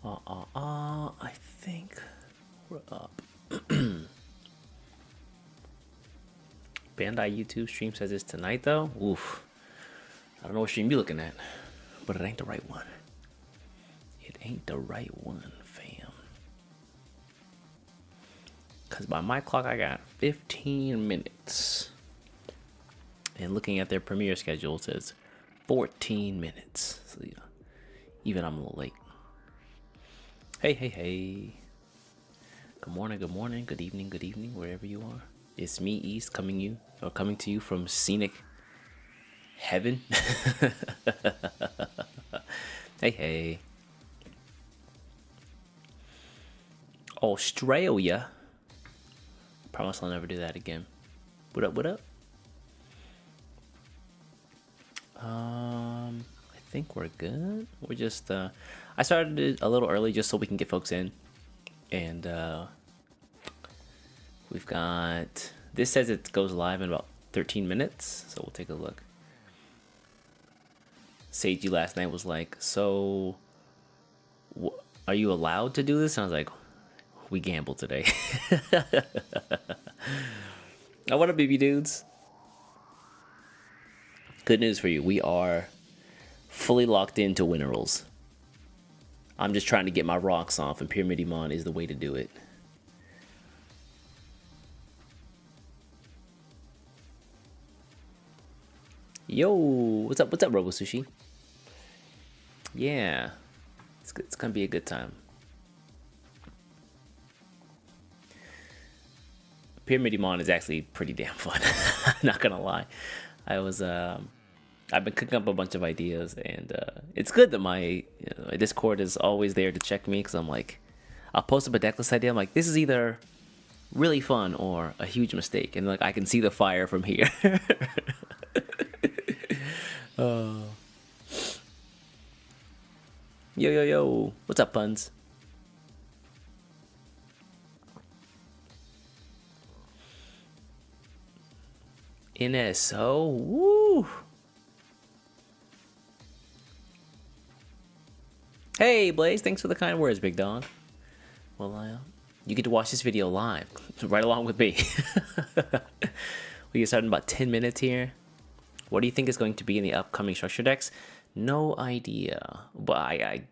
I think we're up. Bandai YouTube stream says it's tonight though. Oof. I don't know what stream you looking at, but it ain't the right one. It ain't the right one, fam. Cause by my clock I got 15 minutes. And looking at their premiere schedule, it says 14 minutes. So yeah, even I'm a little late. Hey. Good morning, good evening, wherever you are. It's me, East, coming to you from scenic heaven. Hey. Australia. Promise I'll never do that again. What up? I think we're good. We're just I started it a little early just so we can get folks in. And we've got, this says it goes live in about 13 minutes, so we'll take a look. Seiji last night was like, so are you allowed to do this? And I was like, we gamble today. Now, what up, BB dudes? Good news for you. We are fully locked into winter rolls. I'm just trying to get my rocks off, and Digimon is the way to do it. Yo, what's up, Robo Sushi? Yeah, it's gonna be a good time. Digimon is actually pretty damn fun. Not gonna lie, I've been cooking up a bunch of ideas, and it's good that my Discord is always there to check me, because I'm like, I'll post up a deck list idea. I'm like, this is either really fun or a huge mistake, and like I can see the fire from here. Yo, what's up, puns? NSO, woo! Hey, Blaze, thanks for the kind words, big dog. Well, you get to watch this video live, right along with me. We get started in about 10 minutes here. What do you think is going to be in the upcoming structure decks? No idea. But I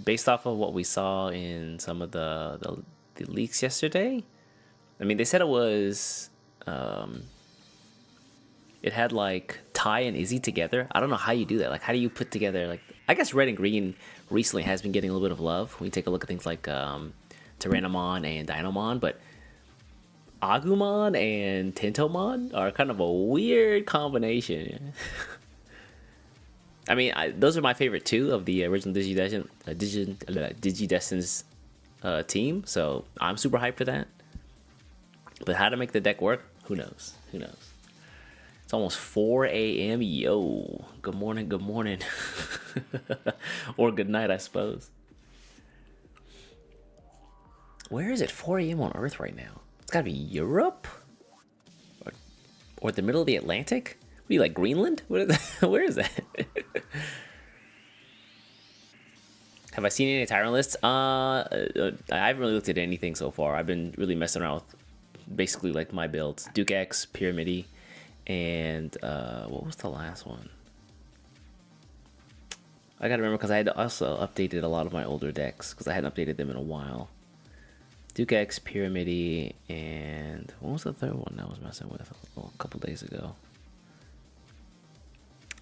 based off of what we saw in some of the leaks yesterday, I mean, they said it was, it had like Ty and Izzy together. I don't know how you do that. Like, how do you put together, like, I guess red and green recently has been getting a little bit of love. When you take a look at things like Tyrannomon and Dynamon, but Agumon and Tentomon are kind of a weird combination. I mean, those are my favorite two of the original Digidestin's team, so I'm super hyped for that. But how to make the deck work, who knows? It's almost 4 a.m. Yo, good morning. Or good night, I suppose. Where is it? 4 a.m. on Earth right now. It's gotta be Europe? Or the middle of the Atlantic? What are you, like Greenland? Where is that? Have I seen any Tyrant lists? I haven't really looked at anything so far. I've been really messing around with basically like my builds. Duke X, Pyramidi, and what was the last one? I gotta remember, because I had also updated a lot of my older decks, because I hadn't updated them in a while. Duke X, Pyramidi, and what was the third one I was messing with a couple days ago?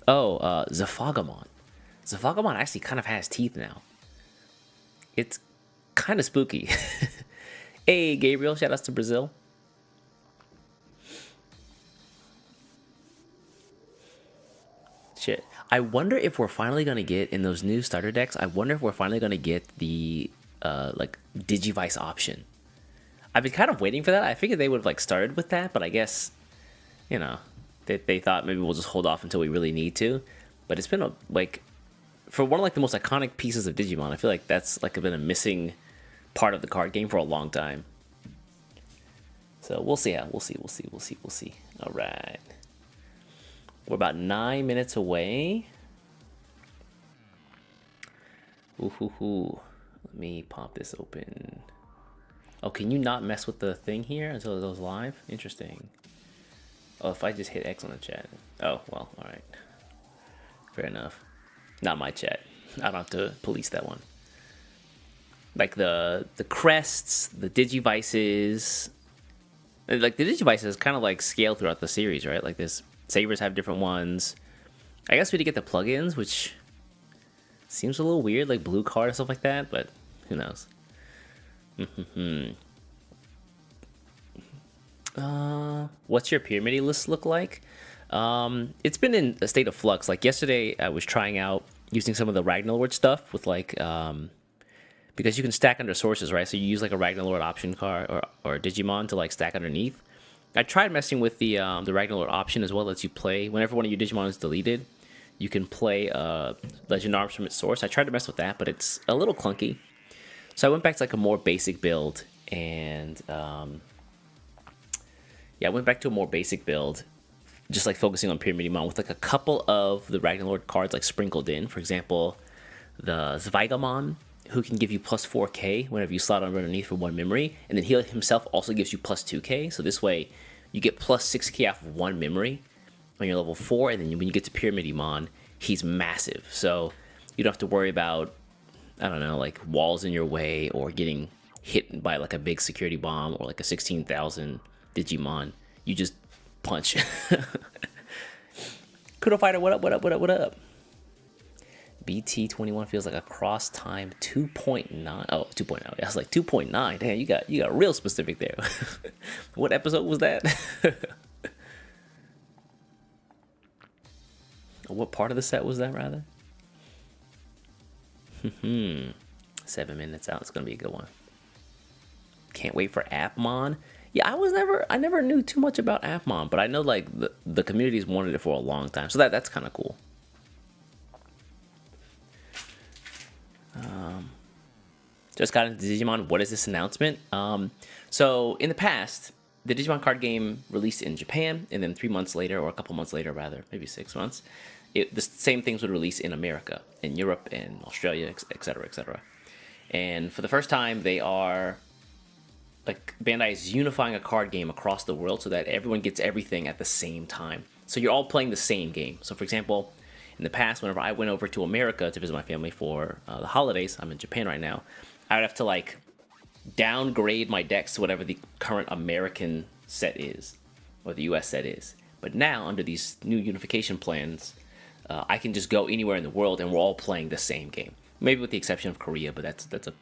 Oh, Zafagamon. Zafagamon actually kind of has teeth now. It's kind of spooky. Hey, Gabriel, shout outs to Brazil. Shit. I wonder if we're finally going to get, in those new starter decks, I wonder if we're finally going to get the like Digivice option. I've been kind of waiting for that. I figured they would have like started with that, but I guess, you know, they thought maybe we'll just hold off until we really need to. But it's been like, for one of like the most iconic pieces of Digimon, I feel like that's like been a missing part of the card game for a long time. So we'll see. We'll see. All right. We're about 9 minutes away. Ooh. Let me pop this open. Oh, can you not mess with the thing here until it goes live? Interesting. Oh, if I just hit X on the chat. Oh, well, all right. Fair enough. Not my chat. I don't have to police that one. Like the crests, the Digivices. Like the Digivices kind of like scale throughout the series, right? Like this sabers have different ones. I guess we did get the plugins, which seems a little weird, like blue card and stuff like that, but who knows? What's your pyramid list look like? It's been in a state of flux. Like yesterday, I was trying out using some of the Ragnarlord stuff with like, because you can stack under sources, right? So you use like a Ragnarlord option card or a Digimon to like stack underneath. I tried messing with the Ragnarlord option as well. Lets you play whenever one of your Digimon is deleted, you can play Legend Arms from its source. I tried to mess with that, but it's a little clunky. So I went back to like a more basic build, and I went back to a more basic build, just like focusing on Pyramidimon with like a couple of the Ragnarlord cards like sprinkled in. For example, the Zweigamon, who can give you plus 4k whenever you slot underneath for 1 memory, and then he himself also gives you plus 2k. So this way, you get plus 6k off of 1 memory when you're level 4, and then when you get to Pyramidimon, he's massive. So you don't have to worry about, I don't know, like walls in your way or getting hit by like a big security bomb or like a 16,000 Digimon. You just punch. Kudo Fighter, what up, what up, what up, what up? BT21 feels like a cross time 2.9. Oh, 2.0. I was like 2.9. Damn, you got real specific there. What episode was that? What part of the set was that, rather? 7 minutes out. It's gonna be a good one. Can't wait for Appmon. Yeah, I never knew too much about Appmon, but I know like the community's wanted it for a long time, so that's kind of cool. Just got into Digimon. What is this announcement? So in the past, the Digimon card game released in Japan, and then 3 months later, or a couple months later rather, maybe 6 months, the same things would release in America, in Europe, and Australia, etc., etc. And for the first time, they are, like, Bandai is unifying a card game across the world so that everyone gets everything at the same time. So you're all playing the same game. So for example, in the past, whenever I went over to America to visit my family for the holidays, I'm in Japan right now, I would have to like downgrade my decks to whatever the current American set is, or the US set is. But now, under these new unification plans, I can just go anywhere in the world and we're all playing the same game. Maybe with the exception of Korea, but that's a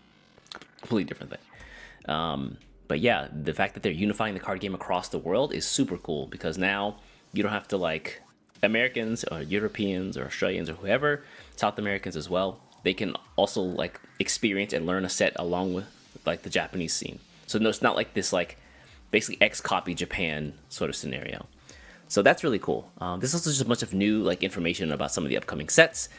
completely different thing. But yeah, the fact that they're unifying the card game across the world is super cool, because now you don't have to, like, Americans or Europeans or Australians or whoever, South Americans as well, they can also like experience and learn a set along with like the Japanese scene. So no, it's not like this like basically X copy Japan sort of scenario. So that's really cool. This is also just a bunch of new like information about some of the upcoming sets,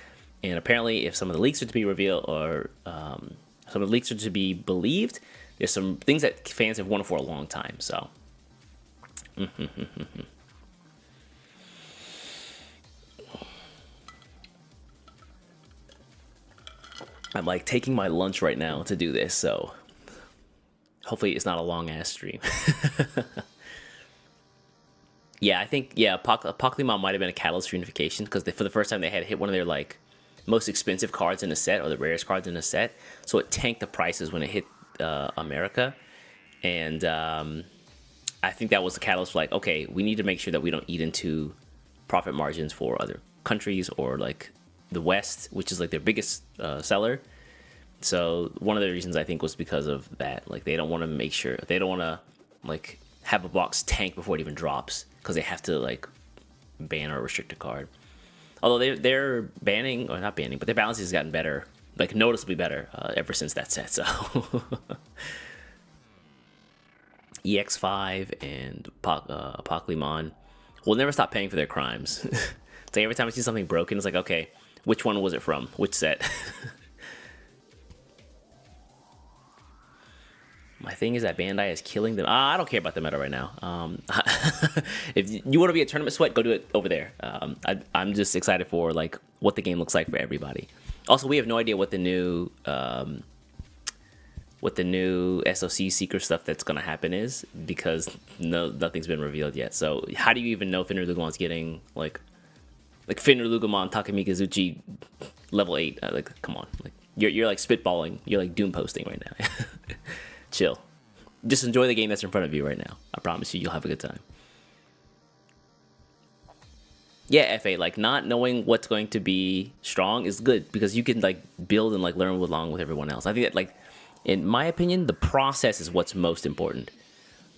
and apparently if some of the leaks are to be revealed, or some of the leaks are to be believed, there's some things that fans have wanted for a long time. So I'm like taking my lunch right now to do this, so hopefully it's not a long ass stream. Yeah, I think Pokemon might have been a catalyst for Unification, because for the first time they had hit one of their like most expensive cards in a set, or the rarest cards in a set, so it tanked the prices when it hit America, and I think that was the catalyst for like, okay, we need to make sure that we don't eat into profit margins for other countries or like the West, which is like their biggest seller. So one of the reasons I think was because of that. Like they don't want to make sure, they don't want to like have a box tank before it even drops, because they have to like ban or restrict a card. Although they're banning, or not banning, but their balance has gotten better, like noticeably better ever since that set. So EX5 and Pokemon will never stop paying for their crimes. It's like every time I see something broken, it's like, okay, which one was it from? Which set? My thing is that Bandai is killing them. I don't care about the meta right now. If you want to be a tournament sweat, go do it over there. I'm just excited for like what the game looks like for everybody. Also, we have no idea what the new what the new SOC secret stuff that's gonna happen is, because nothing's been revealed yet. So how do you even know Fenrir Lugamon's getting like Fenrir Lugomon Takemi Kazuchi level 8? Like, come on, like you're like spitballing, you're like doom posting right now. Chill. Just enjoy the game that's in front of you right now. I promise you'll have a good time. Yeah, F8, like not knowing what's going to be strong is good because you can like build and like learn along with everyone else. I think that, like, in my opinion, the process is what's most important.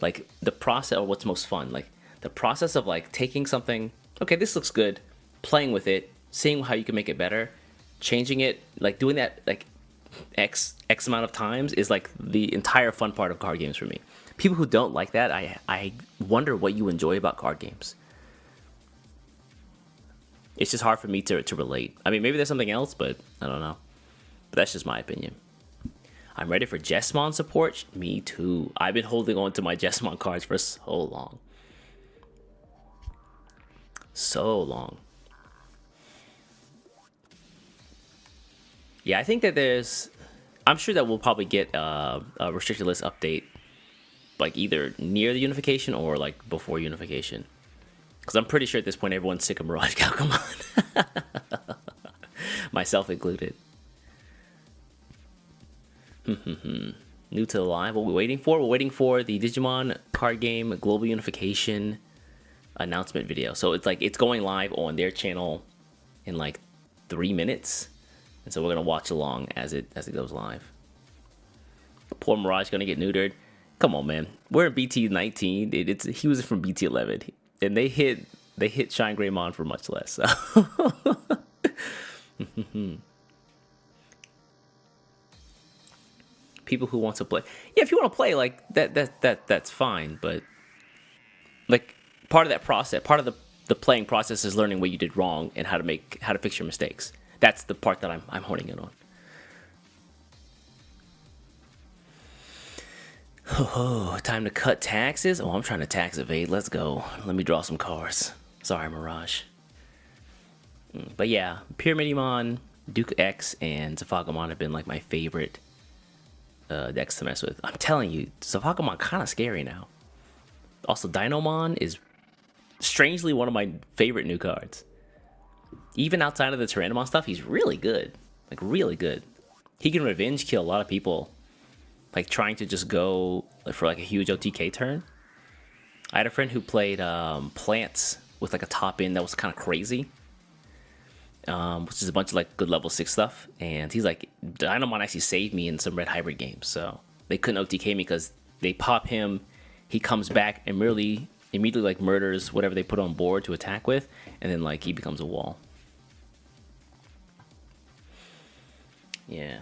Like the process, or what's most fun. Like the process of like taking something, okay, this looks good, playing with it, seeing how you can make it better, changing it, like doing that like X amount of times is like the entire fun part of card games for me. People who don't like that, I wonder what you enjoy about card games. It's just hard for me to relate. I mean, maybe there's something else, but I don't know. But that's just my opinion. I'm ready for Jesmon support. Me too. I've been holding on to my Jesmon cards for so long. So long. Yeah, I think that I'm sure that we'll probably get a restricted list update, like either near the unification or like before unification. Because I'm pretty sure at this point everyone's sick of Mirage Calcomon. Myself included. New to the live. What are we waiting for? We're waiting for the Digimon card game global unification announcement video. So it's like it's going live on their channel in like 3 minutes. And so we're gonna watch along as it goes live. Poor Mirage gonna get neutered. Come on, man. We're in BT 19. He was from BT 11. And they hit Shine Greymon for much less. So. People who want to play, yeah, if you want to play, like that's fine. But like part of that process, part of the playing process is learning what you did wrong and how to fix your mistakes. That's the part that I'm honing in on. Oh, time to cut taxes. Oh, I'm trying to tax evade. Let's go. Let me draw some cards. Sorry, Mirage. But yeah, Pyramidimon, Duke X, and Zafagamon have been like my favorite decks to mess with. I'm telling you, Zafagamon kind of scary now. Also, Dinomon is strangely one of my favorite new cards. Even outside of the Tyrannomon stuff, he's really good. Like, really good. He can revenge kill a lot of people, like, trying to just go for, like, a huge OTK turn. I had a friend who played Plants with, like, a top in that was kind of crazy. Which is a bunch of, like, good level 6 stuff. And he's like, Dinomon actually saved me in some red hybrid games. So they couldn't OTK me because they pop him, he comes back and immediately, like, murders whatever they put on board to attack with. And then, like, he becomes a wall. Yeah.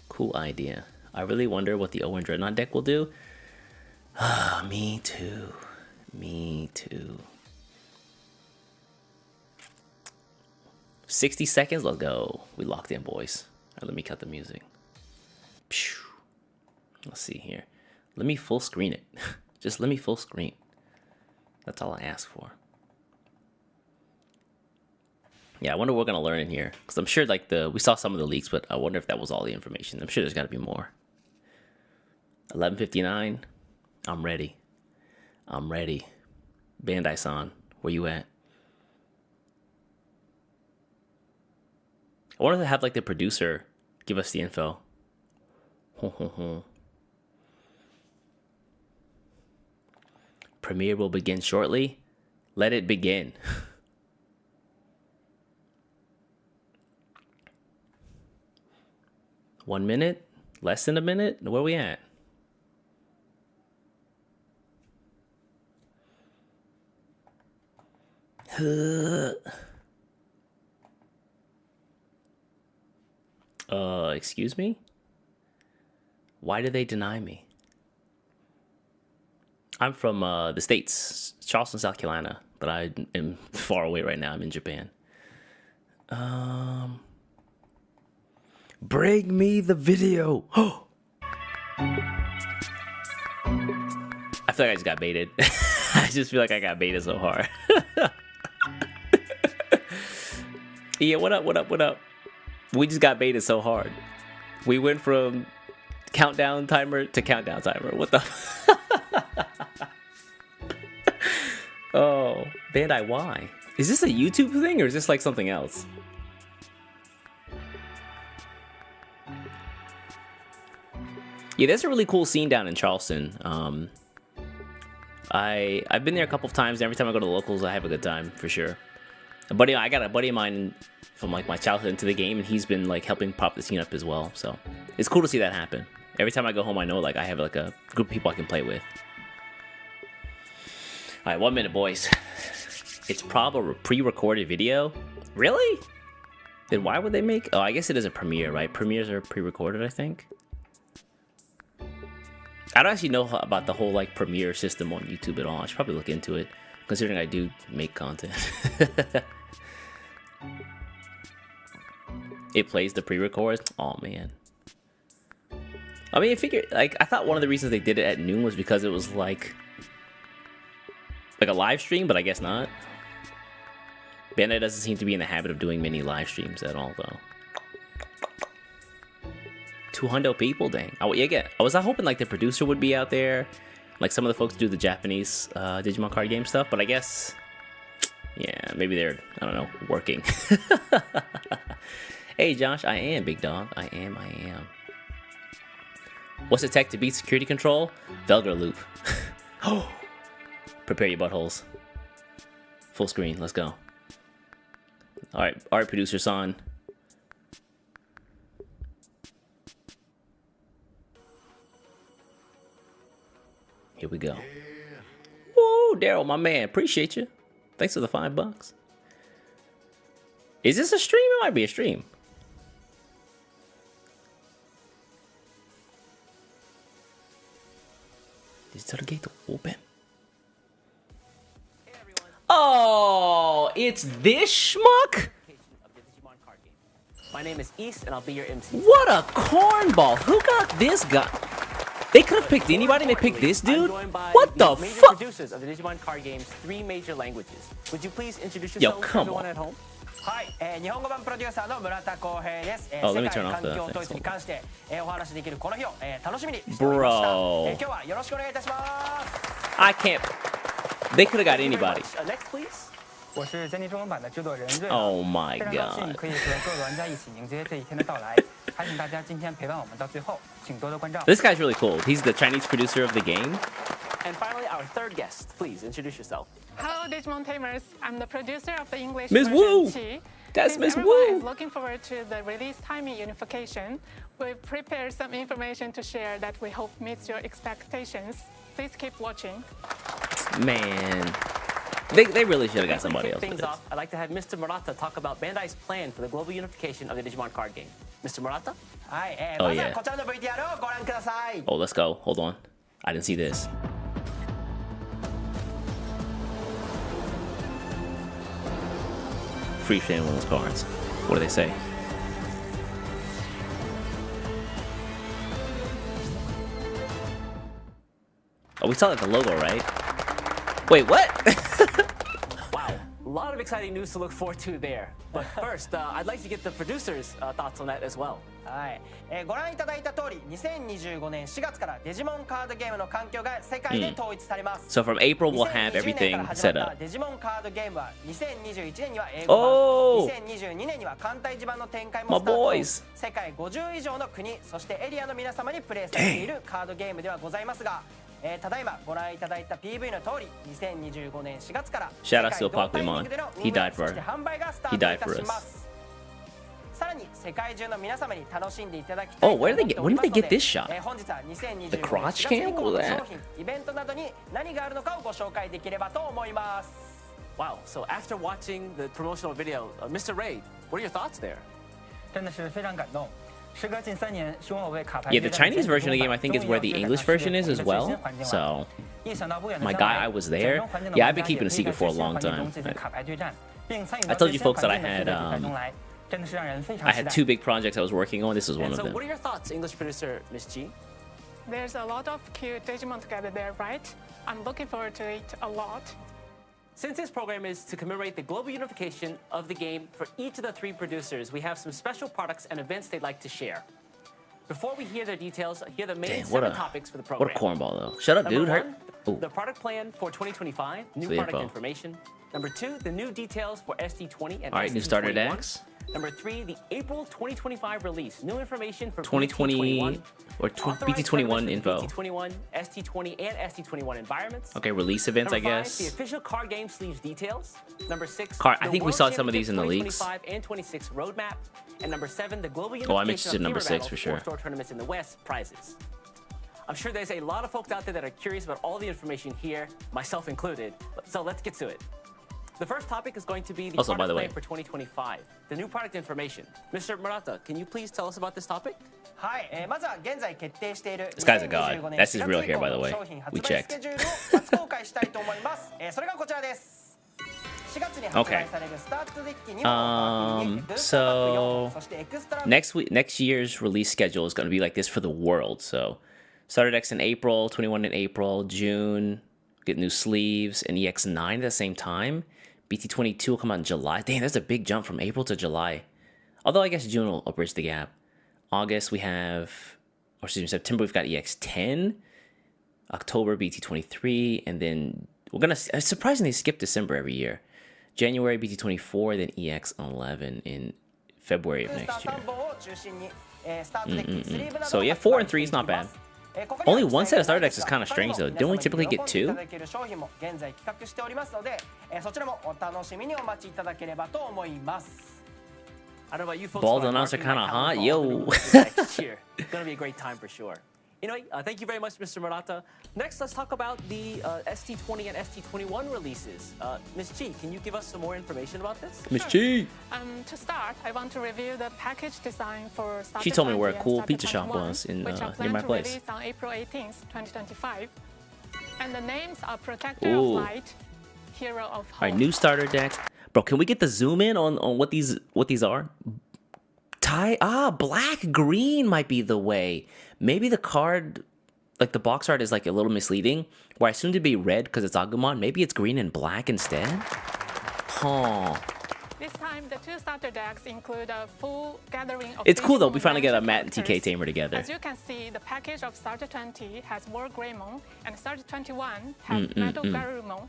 Cool idea. I really wonder what the Owen Dreadnought deck will do. Me too. Me too. 60 seconds. Let's go. We locked in, boys. All right, let me cut the music. Let's see here. Let me full screen it. Just let me full screen. That's all I ask for. Yeah, I wonder what we're going to learn in here. Because I'm sure like we saw some of the leaks, but I wonder if that was all the information. I'm sure there's got to be more. 11:59. I'm ready. I'm ready. Bandai-san, where you at? I wanted to have like the producer give us the info. Premiere will begin shortly. Let it begin. One minute? Less than a minute? Where we at? Excuse me? Why did they deny me? I'm from the States, Charleston, South Carolina, but I am far away right now. I'm in Japan. Bring me the video. I feel like I just got baited. I just feel like I got baited so hard. Yeah, what up? We just got baited so hard. We went from countdown timer to countdown timer. What the? Oh, Bandai, why? Is this a YouTube thing or is this like something else? Yeah, there's a really cool scene down in Charleston. I've been there a couple of times. And every time I go to the locals, I have a good time for sure. I got a buddy of mine from like my childhood into the game, and he's been like helping pop the scene up as well. So it's cool to see that happen. Every time I go home, I know like I have like a group of people I can play with. All right, 1 minute, boys. It's probably a pre-recorded video. Really? Then why would they make? Oh, I guess it is a premiere, right? Premieres are pre-recorded, I think. I don't actually know about the whole like premiere system on YouTube at all. I should probably look into it, considering I do make content. It plays the pre-records. Oh man. I mean, I figured like I thought one of the reasons they did it at noon was because it was like a live stream, but I guess not. Bandai doesn't seem to be in the habit of doing many live streams at all, though. 200 people, dang. I was hoping like the producer would be out there, like some of the folks do the Japanese Digimon card game stuff, but I guess, yeah, maybe they're, I don't know, working. Hey, Josh, I am, big dog. I am. What's the tech to beat security control? Velcro loop. Oh. Prepare your buttholes. Full screen, let's go. Alright, producer son. Here we go. Woo, Daryl, my man, appreciate you. Thanks for the $5. Is this a stream? It might be a stream. Digital gate open. Oh, it's this schmuck? My name is East, and I'll be your MC. What a cornball! Who got this guy? They could have picked anybody, and they picked this dude. What the fuck? Producers of the Digimon card game's 3 major languages. Would you please introduce Yo, yourself to come everyone on. at home? Oh, let me turn off the Bro. I can't. They could have got anybody. Next, please. Oh my god. This guy's really cool. He's the Chinese producer of the game. And finally, our third guest. Please introduce yourself. Hello, Digimon Tamers. I'm the producer of the English Miss version Wu. Chi. That's Since Miss everyone Wu. is looking forward to the release timing Unification, we've prepared some information to share that we hope meets your expectations. Please keep watching. Man. They really should have got somebody else. To kick things off, I'd like to have Mr. Murata talk about Bandai's plan for the global unification of the Digimon card game. Mr. Murata? Oh, yeah. Oh, let's go. Hold on. I didn't see this. Free fan one of those cards. What do they say? Oh, we saw like the logo, right? Wait, what? Wow, a lot of exciting news to look forward to there. But first, I'd like to get the producers' thoughts on that as well. ご覧いただいた通り、2025年4月からデジモンカードゲームの環境が世界で統一されます。So from April, we'll have everything set up. デジモンカードゲームは2021年には英語版、2022年には簡体字版の展開もスタート。世界50以上の国、そしてエリアの皆様にプレイされているカードゲームではございますが、ただいまご覧いただいた PV の通り、2025年4月から世界同タイミングでの運営、そして販売がスタートいたします。さらに世界中の皆様に楽しんでいただきたいと思っておりますので、本日は2025年4月以降の商品、イベントなどに何があるのかをご紹介できればと思います。Wow, so after watching the promotional video, Mr. Ray, what are your thoughts there? 真的是非常感动。 Yeah, the Chinese version of the game I think is where the English version is as well. So, my guy, I was there. Yeah, I've been keeping a secret for a long time. I told you folks that I had 2 big projects I was working on. This was one of them. What are your thoughts, English producer Miss Chi? There's a lot of cute Digimon together there, right? I'm looking forward to it a lot. Since this program is to commemorate the global unification of the game for each of the 3 producers, we have some special products and events they'd like to share. Before we hear the details, here are the main Damn, what 7 a- topics for the What a program. cornball, though. Shut up, Number dude. one, Ooh. the product plan for 2025, new Sweet product info. information. Number 2, the new details for ST20 and All right, new starter ST21. decks. Number 3, the April 2025 release. New information for 2020 BT21. or Authorized BT21 tournaments info. for BT21, ST20, and ST21 environments. Okay, release events, Number I 5, the guess. official card game sleeves details. Number 6, I the think we World saw some of these in the Championship leaks. 2025 and 26 roadmap. And number 7, the global Oh, I'm unification interested of in number Gamer 6 Battle for sure. Store tournaments in the West prizes. I'm sure there's a lot of folks out there that are curious about all the information here, myself included. So let's get to it. The first topic is going to be the Also, by product the way- plan for 2025, the new product information. Mr. Murata, can you please tell us about this topic? はい、まずは現在決定している This guy's a god. 2025年 That's his 4 real 月以 hair, 降 by the の way. 商品発 We 売 checked. スケジュールを初公開したいと思います。それがこちらです。4月に発売されるスタートデッキにはユニークブースターパック4本、そしてエクストラ Next year's release schedule is going to be like this for the world. So, starter decks in April, 21 in April, June, get new sleeves, and EX9 at the same time. BT22 will come out in July. Damn, that's a big jump from April to July. Although I guess June will bridge the gap. August we have, or excuse me, September we've got EX10. October BT23, and then we're gonna surprisingly skip December every year. January BT24, then EX11 in February of ブースタ next ー year. 3本を中心にスタートデッキ、スリーブなど So を yeah, 発売 4 and 3 is not してい bad. ます。ここには Only one set of starter decks is 他 kind に of も strange though. Don't we 皆様に typically 喜 get んでい two? ただける商品も現在企画しておりますので、そちらもお楽しみにお待ちいただければと思います。 I don't know about you folks. Bald but I'm announcer marking my kinda hot, calendar for all yo. the new releases next year. Gonna be a great time for sure. Anyway, thank you very much, Mr. Murata. Next, let's talk about the ST20 and ST21 releases. Ms. Chi, can you give us some more information about this? Miss Chi. To start, I want to review the package design for Starter She told me 20 where a and cool Starter pizza shop 21, was in, which are near planned my to place. release on April 18th, 2025. And the names are Protector Ooh. of Light, Hero of Hope. All right, new starter deck. Bro, can we get the zoom in on what these are? Black green might be the way. Maybe the card, like the box art is like a little misleading. Where I assumed to be red because it's Agumon. Maybe it's green and black instead. Huh. This time, the 2 starter decks include a full gathering of It's cool though. Digimon We finally get a adventure Matt and TK characters. tamer together. As you can see, the package of Starter 20 has War Greymon, and Starter 21 has Metal Garurumon.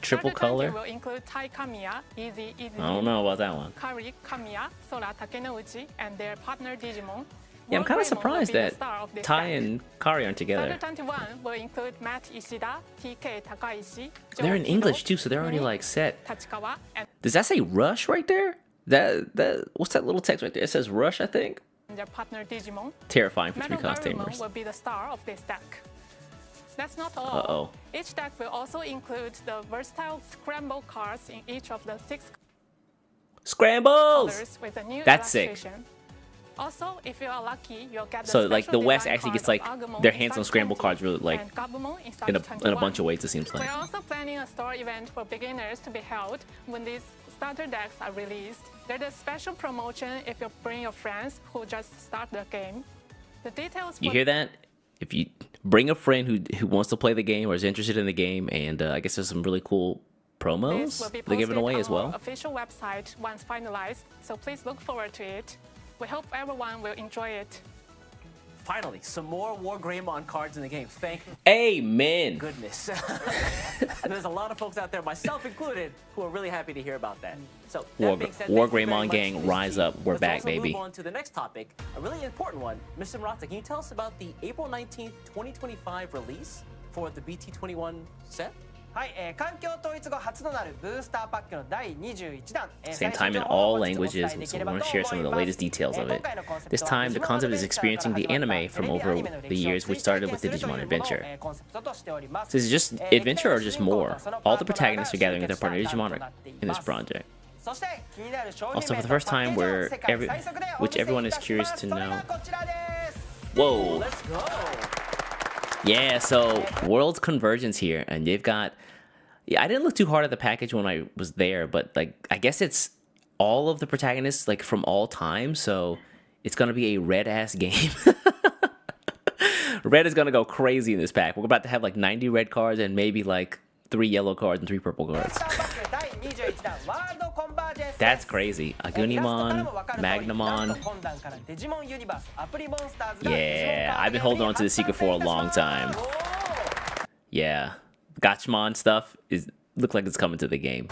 Triple Starter 20 color. will include Tai Kamiya, Easy I don't know about that one. Kari Kamiya, Sora Takenouchi, and their partner Digimon. Yeah, I'm War kind of Greymon surprised will be the that star of this Tai deck. and Kari aren't Starter together. 21 will include Matt Ishida, TK Takaishi, They're in Joe English Hiro, too, so they're already Mimi like set. Tachikawa, and Does that say Rush right there? That what's that little text right there? It says Rush, I think. their partner Digimon. Terrifying for Metal 3 cost Garurumon tamers. will be the star of this deck. That's not all. Uh-oh. Each deck will also include the versatile scramble cards in each of the 6 Scrambles! colors with a new That's sick. illustration. Also, if you are lucky, you'll get the So, like, special the West design actually card gets, like, of Agumon their in hands on Starter scramble 20 cards really, like, and Gabumon in in Starter a 21. bunch of ways, it seems like. We're also planning a store event for beginners to be held when these starter decks are released. There's a special promotion if you bring your friends who just start the game. The details You for hear that? If you bring a friend who wants to play the game or is interested in the game, and I guess there's some really cool this promos will be they're giving posted away on as our well. official website once finalized, so please look forward to it. We hope everyone will enjoy it. Finally, some more War Greymon cards in the game. Thank Amen. goodness. And there's a lot of folks out there, myself included, who are really happy to hear about that. So, that being said, War thank you very Greymon much, gang, Ms. rise Chi. up. We're Let's back, also baby. Move on to the next topic, a really important one. Mr. Murata, can you tell us about the April 19th, 2025 release for the BT21 set? はい、環境統一後初となるブースターパックの第21弾 Same time in all languages, so we want to share some of the latest details of it. This time, the concept is experiencing the anime from over the years, which started with the Digimon adventure. So this is just adventure or just more? All the protagonists are gathering with their partner Digimon in this project. Also, for the first time, which everyone is curious to know. Whoa. Let's go. Yeah, so World's Convergence here, and they've got... Yeah, I didn't look too hard at the package when I was there, but like I guess it's all of the protagonists like from all time, so it's gonna be a red-ass game. Red is gonna go crazy in this pack. We're about to have like 90 red cards and maybe like 3 yellow cards and 3 purple cards. That's crazy. Agunimon, Magnamon. 本段からデジモンユニバースアプリモンスターズが Yeah, I've been holding on to the secret for a long time. Yeah, Gachmon stuff is look like it's coming to the game.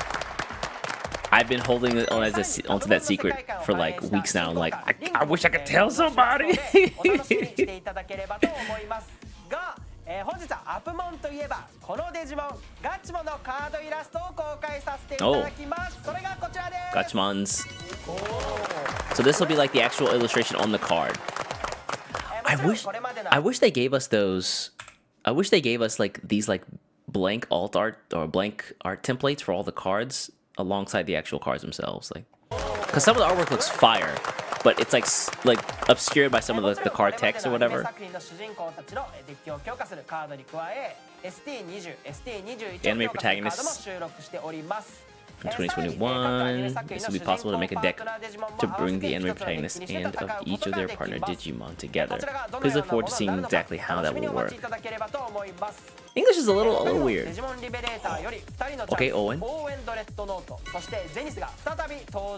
I've been holding it on onto that secret for like weeks now. I'm like, I wish I could tell somebody. お楽しみにしていただければと思いますが、本日はアップモンといえばこのデジモンガチモンのカードイラストを公開させていただきます。それがこちらです。 Gachmons. So this will be like the actual illustration on the card. I wish they gave us those. I wish they gave us like these like blank alt art or blank art templates for all the cards alongside the actual cards themselves. Like, because some of the artwork looks fire, but it's like obscured by some of the card text or whatever. The anime protagonists from 2021. This will be possible to make a deck to bring the anime protagonists and of each of their partner Digimon together. Please look forward to seeing exactly how that will work. English is a little weird. Okay, Owen.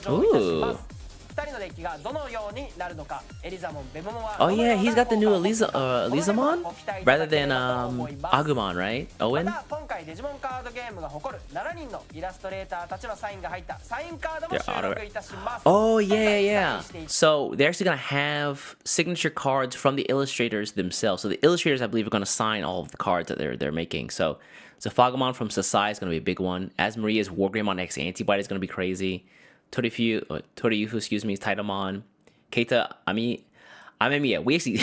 Ooh. Oh yeah, he's got the new Elizamon rather than Agumon, right? Owen? Oh yeah. So they're actually gonna have signature cards from the illustrators themselves. So the illustrators, I believe, are gonna sign all of the cards that they're making. So Fagumon from Sasai is gonna be a big one. As Maria's Wargreymon X Antibite is gonna be crazy. Toriyufu, excuse me, is Taitamon. Keita Amemiya. We actually,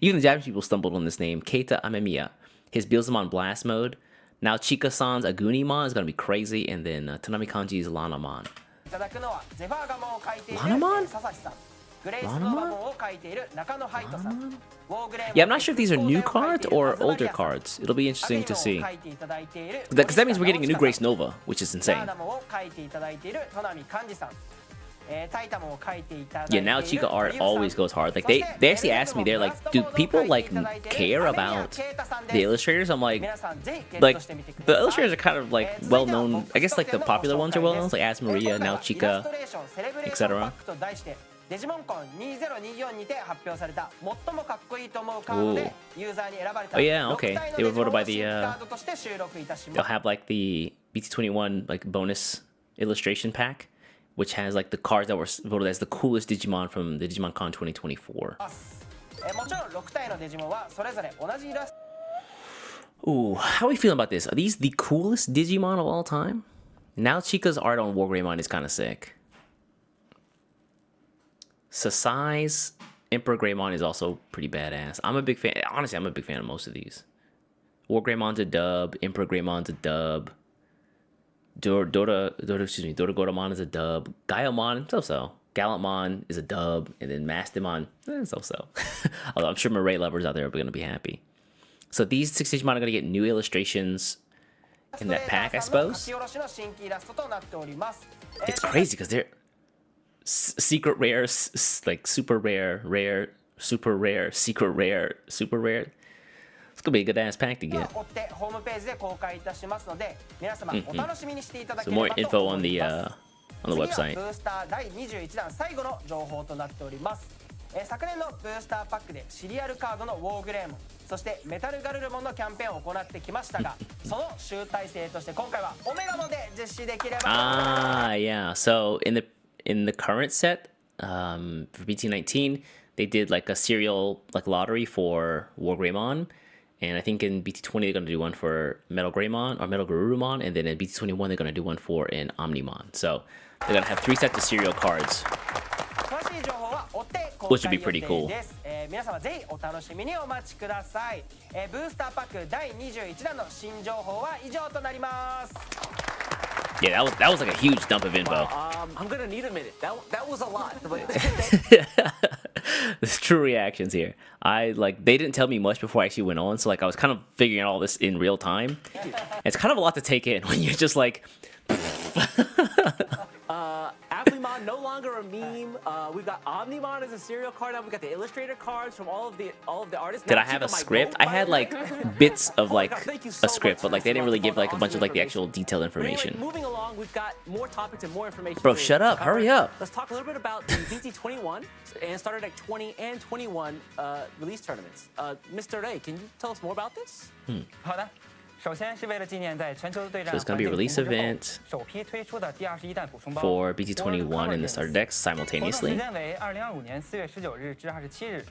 even the Japanese people stumbled on this name. Keita Amemiya. His Beelzemon Blast Mode. Now Chika-san's Agunimon is going to be crazy. And then Tanami Kanji's Lanamon. Yeah, I'm not sure if these are new cards or older cards. It'll be interesting to see. Because that means we're getting a new Grace Nova, which is insane. Yeah, now Chica art always goes hard. Like they actually asked me, they're like, do people like care about the illustrators? I'm like the illustrators are kind of like well known. I guess like the popular ones are well known, like As Maria, now Chica, etc. Oh yeah, okay. They were voted by the they'll have like the BT21 like bonus illustration pack, which has like the cards that were voted as the coolest Digimon from the Digimon Con 2024. Ooh, how are we feeling about this? Are these the coolest Digimon of all time? Now Chica's art on Wargreymon is kind of sick. Sasai's Emperor Greymon is also pretty badass. I'm a big fan. Honestly, I'm a big fan of most of these. Wargreymon's a dub. Emperor Greymon's a dub. Doragoromon is a dub. Gaiomon, so-so. Gallantmon is a dub. And then Mastemon, so-so. Although I'm sure Mirai lovers out there are going to be happy. So these 6 Digimon are going to get new illustrations in that pack, I suppose. It's crazy because they're secret rare, like super rare, super rare, secret rare, super rare. It's gonna be a good ass pack to get. So more info on the website. 昨年のブースターパックでシリアルカードのウォーグレーモン、そしてメタルガルルモンのキャンペーンを行ってきましたが、その集大成として今回はオメガモンで実施できれば。Yeah. So in the current set, for BT19, they did like a serial like lottery for Wargreymon, and I think in BT20 they're gonna do one for Metal Greymon or Metal Garurumon, and then in BT21 they're gonna do one for an Omnimon. So they're gonna have 3 sets of serial cards, which would be pretty cool. 皆様ぜひお楽しみにお待ちください。ブースターパック第21弾の新情報は以上となります。Yeah, that was like a huge dump of info. Wow, I'm gonna need a minute. That was a lot. There's true reactions here. They didn't tell me much before I actually went on, so like I was kind of figuring out all this in real time. It's kind of a lot to take in when you're just like. Applemon Digimon, no longer a meme. We've got Omnimon as a serial card now. We've got the illustrator cards from all of the artists. Did Now I have a check out my script? goat, I by had the like way. bits of Oh my like God, thank you a so script, much, but like they Mr. didn't really give like a Awesome bunch of like the information. actual detailed But anyway, information. moving along, we've got more topics and more information. Bro, to shut up. cover. Hurry up. Let's talk a little bit about the BT21 and Starter Deck 20 and 21 release tournaments. Mr. Ray, can you tell us more about this? 好的。首先是为了纪念在全球对战 So it's gonna be a 环境 release 停止之后 event 首批推出的第21弹补充包 for BT21 and the starter decks 活动时 simultaneously. 间为2025年4月19日至27日。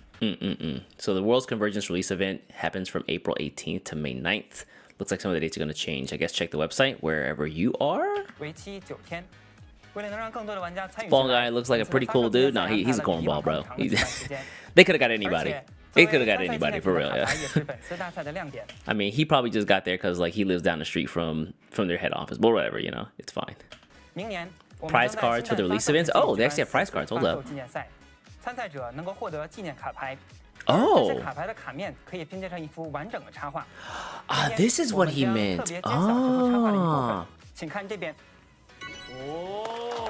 So the World's Convergence release event happens from April 18th to May 9th. Looks like some of the dates are going to change. I guess check the website wherever you are. 为期9天。为了能让更多的玩家参与 Ball 进来 guy looks like a 本次的 pretty cool 发售比赛 dude. No, 安排 he's a 了比以往 cornball, bro. 更长的举办时间 They could have got anybody. 而且 They 作 could 为 have got 参赛 anybody 纪 for 念 real. 品的 Yeah. 卡牌也是本次大赛的亮点。 I mean, he probably just got there because like he lives down the street from their head office. But whatever, you know, it's fine. 明年我们 Prize 将在 cards for the 新代 release 发售 events? 季 Oh, they 举 actually have 办 prize cards. 发 Hold 售 up. 纪念赛，参赛者能够获得纪念卡牌。 Oh. 这些卡牌的卡面可以拼接成一幅完整的插画。 Ah, 今天 this is 我 what 们 he 将 meant. 特别介绍这幅插画的一部分 Ah. 请看这边。 Oh.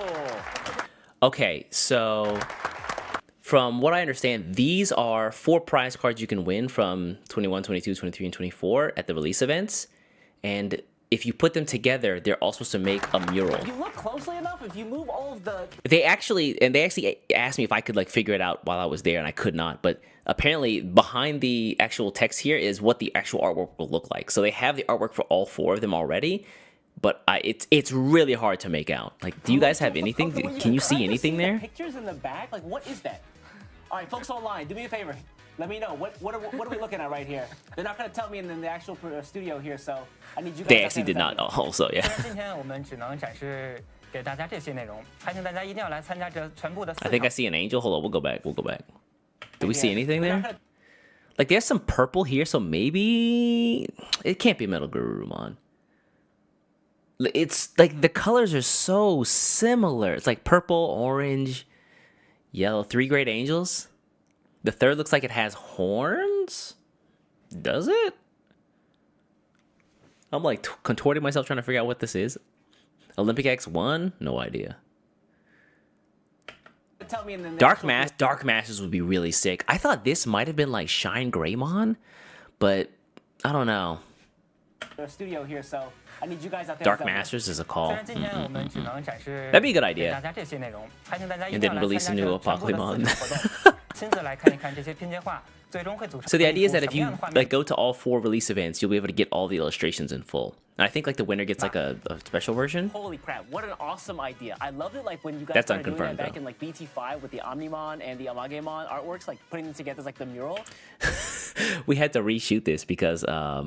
Okay, so from what I understand, these are 4 prize cards you can win from 21, 22, 23, and 24 at the release events. And if you put them together, they're also supposed to make a mural. If you look closely enough, if you move all of the They actually asked me if I could like figure it out while I was there, and I could not. But apparently, behind the actual text here is what the actual artwork will look like. So they have the artwork for all 4 of them already, but it's really hard to make out. Like, do you guys have anything? Can you see anything the there? pictures in the back, like what is that? All right, folks online, do me a favor. Let me know what are we looking at right here? They're not going to tell me in the actual studio here, so I need you guys. They to actually did not. understand. Also, 虽 yeah. 然今天我们只能展示给大家这些内容，还请大家一定要来参加这全部的4 I think I 场。 see an angel. Hold on, we'll go back. Do we see Yeah. anything They're not there? gonna- Like, there's some purple here, so maybe it can't be Metal Garurumon. It's like the colors are so similar. It's like purple, orange, yellow. 3 great angels. The third looks like it has horns. Does it? I'm like contorting myself trying to figure out what this is. Olympic X1? No idea. Tell me in the Dark actual- Dark Masters would be really sick. I thought this might have been like Shine Greymon, but I don't know. studio here, so I need you guys out there. Dark to tell me. Masters is a 虽 call. 然今天我们只能展示 That'd be a good 给 idea. 大家这些内容，还请大家一 And 定 then 要来 release 参 a 加 new 这全部的4 Pokemon. 场活动，亲自来看一看这些拼接画，最终会组成 So the 一 idea is 幅 that 什 if 么样 you 的画面 like go to all 4 release events, you'll be able to get all the illustrations in full. And I think like the winner gets like a special version. Holy crap, what an awesome idea. I loved it like when you guys That's started doing that unconfirmed, back though. in like BT5 with the Omnimon and the Amagemon artworks, like putting them together as like the mural. We had to reshoot this because why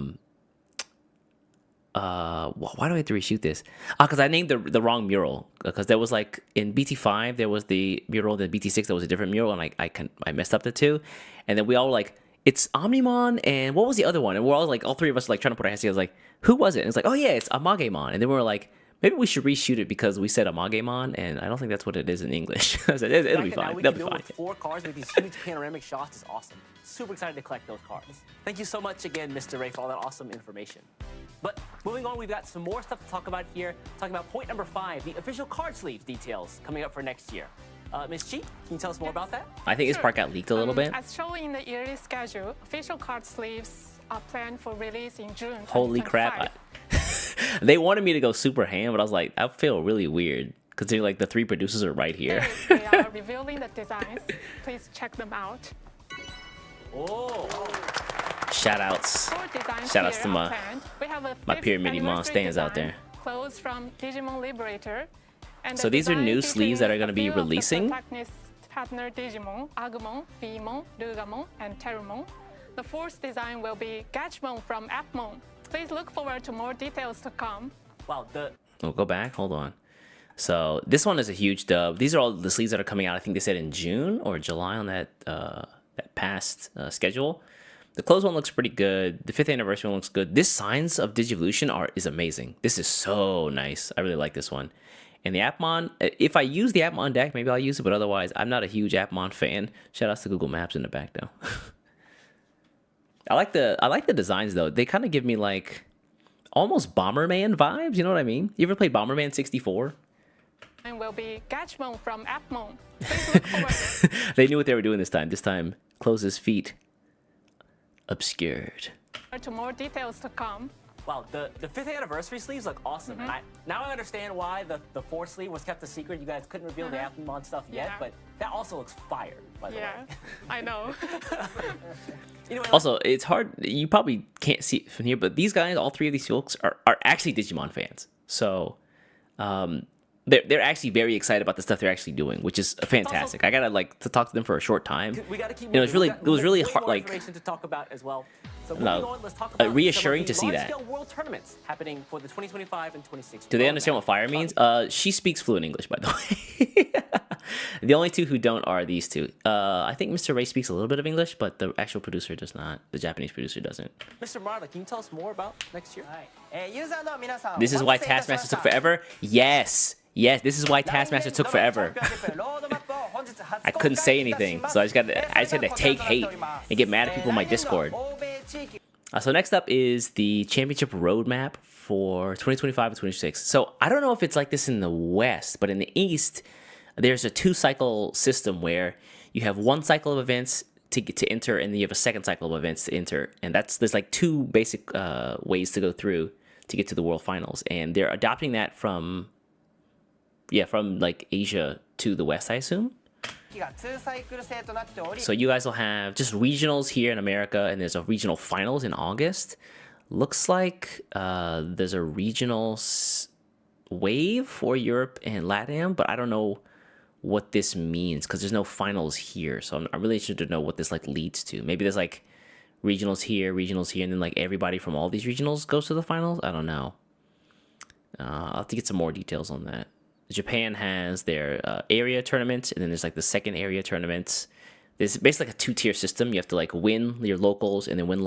do I have to reshoot this? Because I named the wrong mural. Because there was like in BT5 there was the mural, then BT6 there was a different mural, and I messed up the 2, and then we all were like, it's Omnimon and what was the other one? And we're all like, all 3 of us like trying to put our hands together, like, who was it? And it's like, oh yeah, it's Amagemon. And then we were like, maybe we should reshoot it because we said Amagemon, and I don't think that's what it is in English. I said, it'll be Back now fine. we They'll can be do it fine. with 4 cards with these huge panoramic shots is awesome. Super excited to collect those cards. Thank you so much again, Mr. Ray, for all that awesome information. But moving on, we've got some more stuff to talk about here. Talking about point number 5, the official card sleeve details coming up for next year. Ms. Chi, can you tell us more about that? I think this part got leaked a little bit. As shown in the yearly schedule, official card sleeves are planned for release in June. Holy 2025. crap. They wanted me to go super ham, but I was like, I feel really weird considering like the 3 producers are right here. They are revealing the designs. Please check them out. Oh, Shout outs. 4 designs Shout outs here to are my- planned. We have a my 5th Pyramid Mon anniversary stands out design, there. Clothes from Digimon Liberator. And So the these are new design sleeves that are featuring gonna a be few of the releasing? protagonist partner Digimon, Agumon, Vmon, Rugamon, and Terramon. The 4th design will be Gatchmon from Appmon. Please look forward to more details to come. wow, Oh, go back. Hold on. So this one is a huge dub. These are all the sleeves that are coming out. I think they said in June or July on that past schedule. The clothes one looks pretty good. The 5th anniversary one looks good. This Signs of Digivolution art is amazing. This is so nice. I really like this one. And the Appmon, if I use the Appmon deck, maybe I'll use it, but otherwise, I'm not a huge Appmon fan. Shout outs to Google Maps in the back though. I like the designs though. They kind of give me like almost Bomberman vibes. You know what I mean? You ever played Bomberman 64? And will be Gachmon from Appmon. Please look forward. They knew what they were doing this time. This time, closes feet obscured. To more details to come. Wow, the 5th anniversary sleeves look awesome. And now I understand why the 4th sleeve was kept a secret. You guys couldn't reveal the Appmon stuff yet, but that also looks fire, by the way. Yeah, I know. Also, it's hard. You probably can't see it from here, but these guys, all three of these folks, are actually Digimon fans. So, they're actually very excited about the stuff they're actually doing, which is fantastic. I gotta to talk to them for a short time. We gotta keep. It was really hard. Information to talk about as well. So moving on, let's talk about reassuring some of the to see that. large-scale world tournaments happening for the 2025 and 2026. Do they understand what fire means? She speaks fluent English, by the way. The only two who don't are these two. I think Mr. Ray speaks a little bit of English, but the actual producer does not. The Japanese producer doesn't. Mr. Marta, can you tell us more about next year? This is why Taskmaster took forever? Yes, this is why Taskmaster took forever. I couldn't say anything, so I just had to take hate and get mad at people in my Discord. So next up is the championship roadmap for 2025 and 2026. So I don't know if it's like this in the West, but in the East, there's a 2-cycle system where you have 1 cycle of events to enter, and then you have a 2nd cycle of events to enter, and there's like 2 basic ways to go through to get to the World Finals, and they're adopting that from like Asia to the West, I assume. So you guys will have just regionals here in America, and there's a regional finals in August. Looks like there's a regional wave for Europe and LATAM, but I don't know what this means because there's no finals here. So I'm really interested to know what this leads to. Maybe there's regionals here, and then everybody from all these regionals goes to the finals. I don't know. I'll have to get some more details on that. Japan has their area tournament, and then there's the 2nd area tournament. There's basically a 2-tier system. You have to win your locals, and then win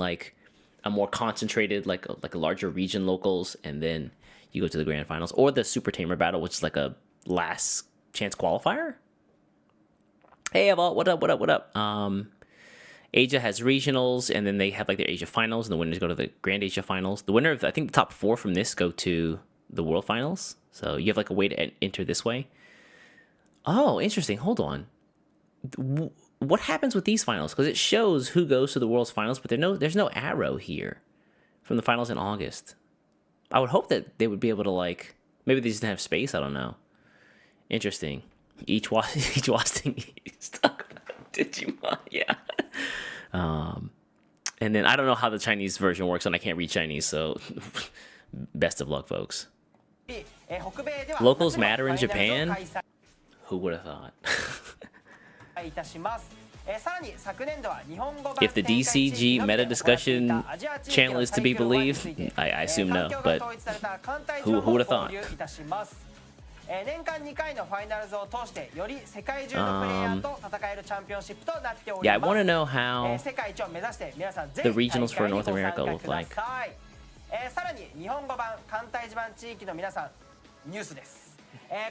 a more concentrated, like a larger region locals, and then you go to the grand finals, or the Super Tamer Battle, which is a last chance qualifier. Hey, Eval, what up? Asia has regionals, and then they have their Asia finals, and the winners go to the Grand Asia finals. The winner of I think the top 4 from this go to the World Finals. So you have a way to enter this way. Oh, interesting. Hold on. What happens with these finals? Because it shows who goes to the World's Finals, but there's no arrow here from the finals in August. I would hope that they would be able to maybe they just didn't have space. I don't know. Interesting. Each watching talk about Digimon. Yeah. And then I don't know how the Chinese version works, and I can't read Chinese, so best of luck, folks. Locals matter in Japan? Who would have thought? If the DCG meta discussion channel is to be believed, I assume no, but who would have thought? Yeah, I want to know how the regionals for North America look like. さらに日本語版簡体字版地域の皆さんニュースです。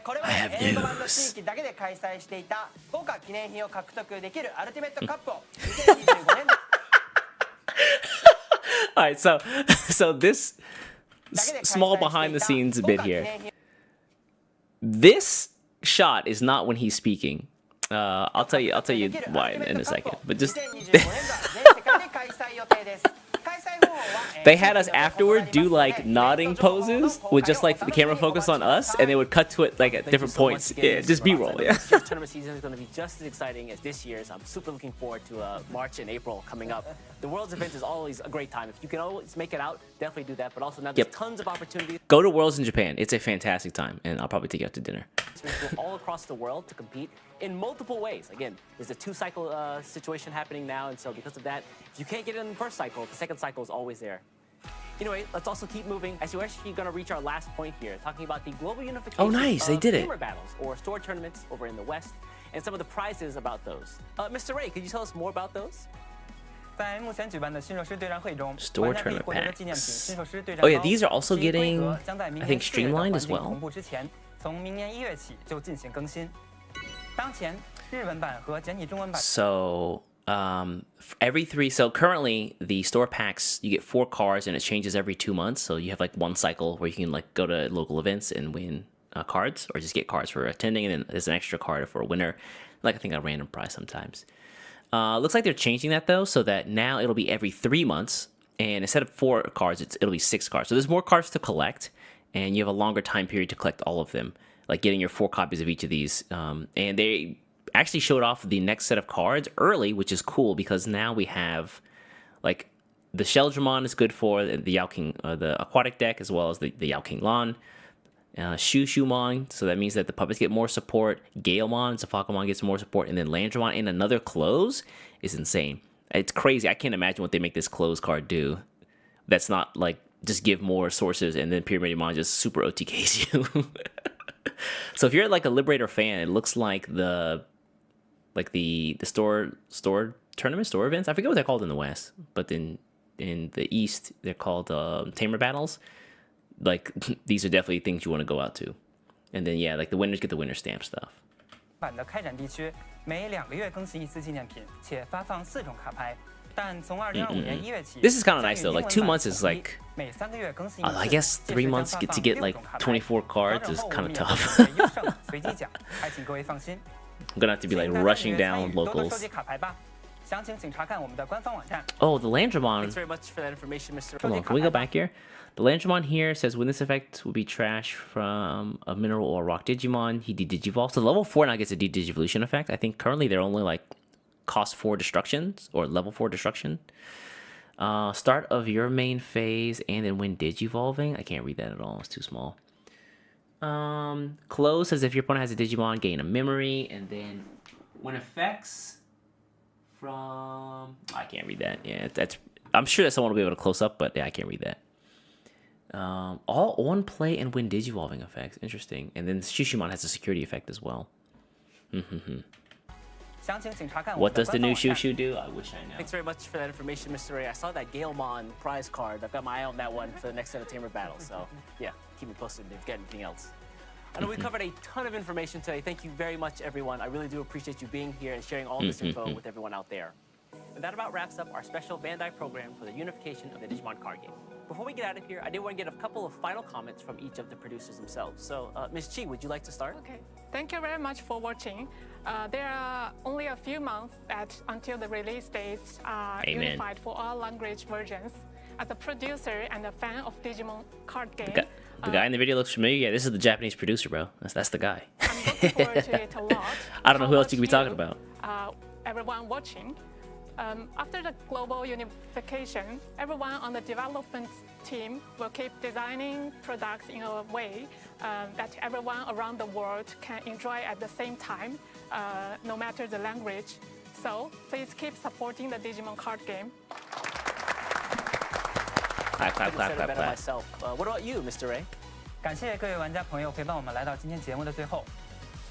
これは英語版の地域だけで開催していた豪華記念品を獲得できるアルティメットカップを2025年 Alright, so this small behind the scenes bit here. This shot is not when he's speaking. I'll tell you why in a second. But just they had us afterward do nodding poses with just the camera focus on us, and they would cut to it at different points. Yeah, just B-roll. Yeah. This year's tournament season is going to be just as exciting as this year's. I'm super looking forward to March and April coming up. The Worlds event is always a great time. If you can always make it out, definitely do that. But also now there's tons of opportunities. Go to Worlds in Japan. It's a fantastic time, and I'll probably take you out to dinner. All across the world to compete in multiple ways. Again, there's a 2-cycle situation happening now, and so because of that, if you can't get it in the 1st cycle, the 2nd cycle is always there. Anyway, let's also keep moving. As we're actually going to reach our last point here, talking about the global unification oh, nice. They did gamer battles or store tournaments over in the West, and some of the prizes about those. Mr. Ray, could you tell us more about those? 在目前举办的新手师对战会中， Store 玩家可以 tournament 获得的纪念品新手师对战 packs. Oh yeah, 包 these are also 其规 getting, 格将在 I 明 think, 年4月的 streamlined 环 as 境 well. 公布之前，从明年1月起就进行更新。当前日文版和简体中文版。So so currently the store packs, you get 4 cards and it changes every 2 months. So you have 1 cycle where you can go to local events and win cards, or just get cards for attending, and then there's an extra card for a winner, like I think a random prize sometimes. Looks like they're changing that though, so that now it'll be every 3 months, and instead of 4 cards, it'll be 6 cards. So there's more cards to collect, and you have a longer time period to collect all of them, like getting your 4 copies of each of these. And they actually showed off the next set of cards early, which is cool because now we have like the Shadowverse is good for the Yao King, the aquatic deck, as well as the Yao King Lan. Shushuman, so that means that the puppets get more support. Galemon, Zafakamon gets more support, and then Landramon and another close is insane. It's crazy. I can't imagine what they make this close card do. That's not like just give more sources and then Pyramidimon just super OTKs you. So if you're like a Liberator fan, it looks like the store tournaments, store events. I forget what they're called in the West, but then in the East they're called Tamer battles. Like these are definitely things you want to go out to, and then yeah, like the winners get the winner stamp stuff. 版的开展地区每2个月更新一次纪念品，且发放4种卡牌。但从2025年1月起 This is kind of nice though. Like 2 months is like, 每3个月更新一次。I guess 3 months to get like 24 cards is kind of tough. 随机奖，还请各位放心。I'm gonna have to be like rushing down locals. Oh, the Landramon. Thanks very much for that information, Mr. Hold on, can we go back here? The Landramon here says when this effect will be trash from a mineral or rock Digimon, he de-digivolves. So level 4 now gets a de-digivolution effect. I think currently they're only like cost 4 destructions or level 4 destruction. Start of your main phase and then when digivolving. I can't read that at all. It's too small. Close says if your opponent has a Digimon, gain a memory, and then when effects from I can't read that. Yeah, that's I'm sure that someone will be able to close up, but yeah, I can't read that. All on play and when digivolving effects. Interesting. And then Shushuman has a security effect as well. What does the new Shushu do? I wish I know. Thanks very much for that information, Mr. Ray. I saw that Galemon prize card. I've got my eye on that one for the next set of Tamer battles. So yeah, keep me posted if you've got anything else. I know we covered a ton of information today. Thank you very much, everyone. I really do appreciate you being here and sharing all this info with everyone out there. And that about wraps up our special Bandai program for the unification of the Digimon card game. Before we get out of here, I did want to get a couple of final comments from each of the producers themselves. So, Ms. Chi, would you like to start? Okay. Thank you very much for watching. There are only a few months until the release dates are unified for all language versions. As a producer and a fan of Digimon card game, the guy in the video looks familiar. Yeah, this is the Japanese producer, bro. That's the guy. I'm looking forward to it a lot. I don't know who else you could be talking about. Everyone watching. After the global unification, everyone on the development team will keep designing products in a way that everyone around the world can enjoy at the same time, no matter the language. So please keep supporting the Digimon card game. Clap, clap, clap, clap, clap. Myself. What about you, Mr. Ray? 感谢各位玩家朋友陪伴我们来到今天节目的最后。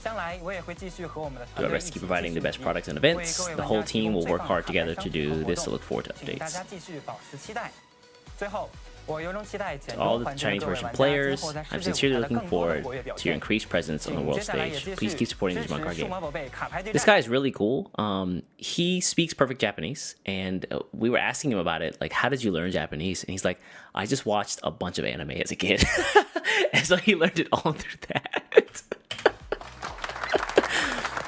将来我也会继续和我们的团 Do our 队 best to keep providing the best products and events. The whole team will work hard together to do this, so look forward to 请大 updates. 家继续保持期待。最后，我由衷期待 To all the Chinese version players, I'm sincerely looking forward to your increased presence on the world stage. Please keep supporting the Digimon card game. This guy is really cool. He speaks perfect Japanese, and we were asking him about it, like, how did you learn Japanese? And he's like, I just watched a bunch of anime as a kid. And so he learned it all through that.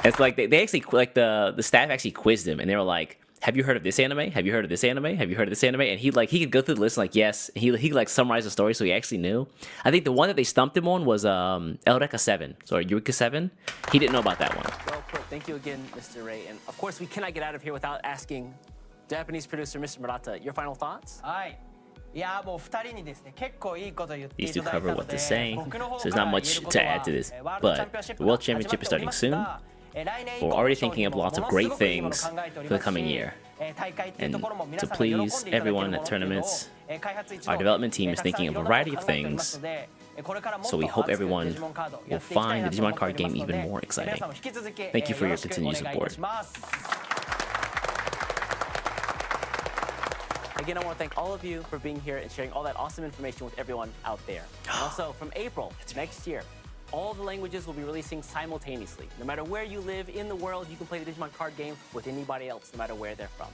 It's like they actually, like the staff actually quizzed him, and they were like, have you heard of this anime? Have you heard of this anime? Have you heard of this anime? And he could go through the list like, yes. He like summarize the story, so he actually knew. I think the one that they stumped him on was Eureka 7, sorry, Eureka 7. He didn't know about that one. Well put. Thank you again, Mr. Ray. And of course, we cannot get out of here without asking Japanese producer Mr. Murata your final thoughts. いやもう2人にですね結構いいこと言ってい These た two だいた cover の what で they're saying, 僕の方 so there's から not 言 much えること to は add to this. ワールド But チャンピオンシッ the プ World が始ま Championship っ is ており starting ます soon. が来年以 We're 降 already の商 thinking 品 of も lots of ものす great ごくいいもの things 考えており for ま the す coming し year. 大会っていう And ところも皆 to さんが喜ん please でいただけるも everyone の at っていうのを tournaments, 開発一同 our development team is たくさん thinking い of ろ a んなこ variety と of 考えておりま things, すのでこれからもっ so we と hope 熱く everyone デジモンカードや will っていきたい find な the と思 Digimon ってお card りま game すの even で more 皆 exciting. さんも引き続き Thank you for よ your ろしくお continued 願いいたし support. ます。 Again, I want to thank all of you for being here and sharing all that awesome information with everyone out there. And also, from April next year, all the languages will be releasing simultaneously. No matter where you live in the world, you can play the Digimon card game with anybody else, no matter where they're from.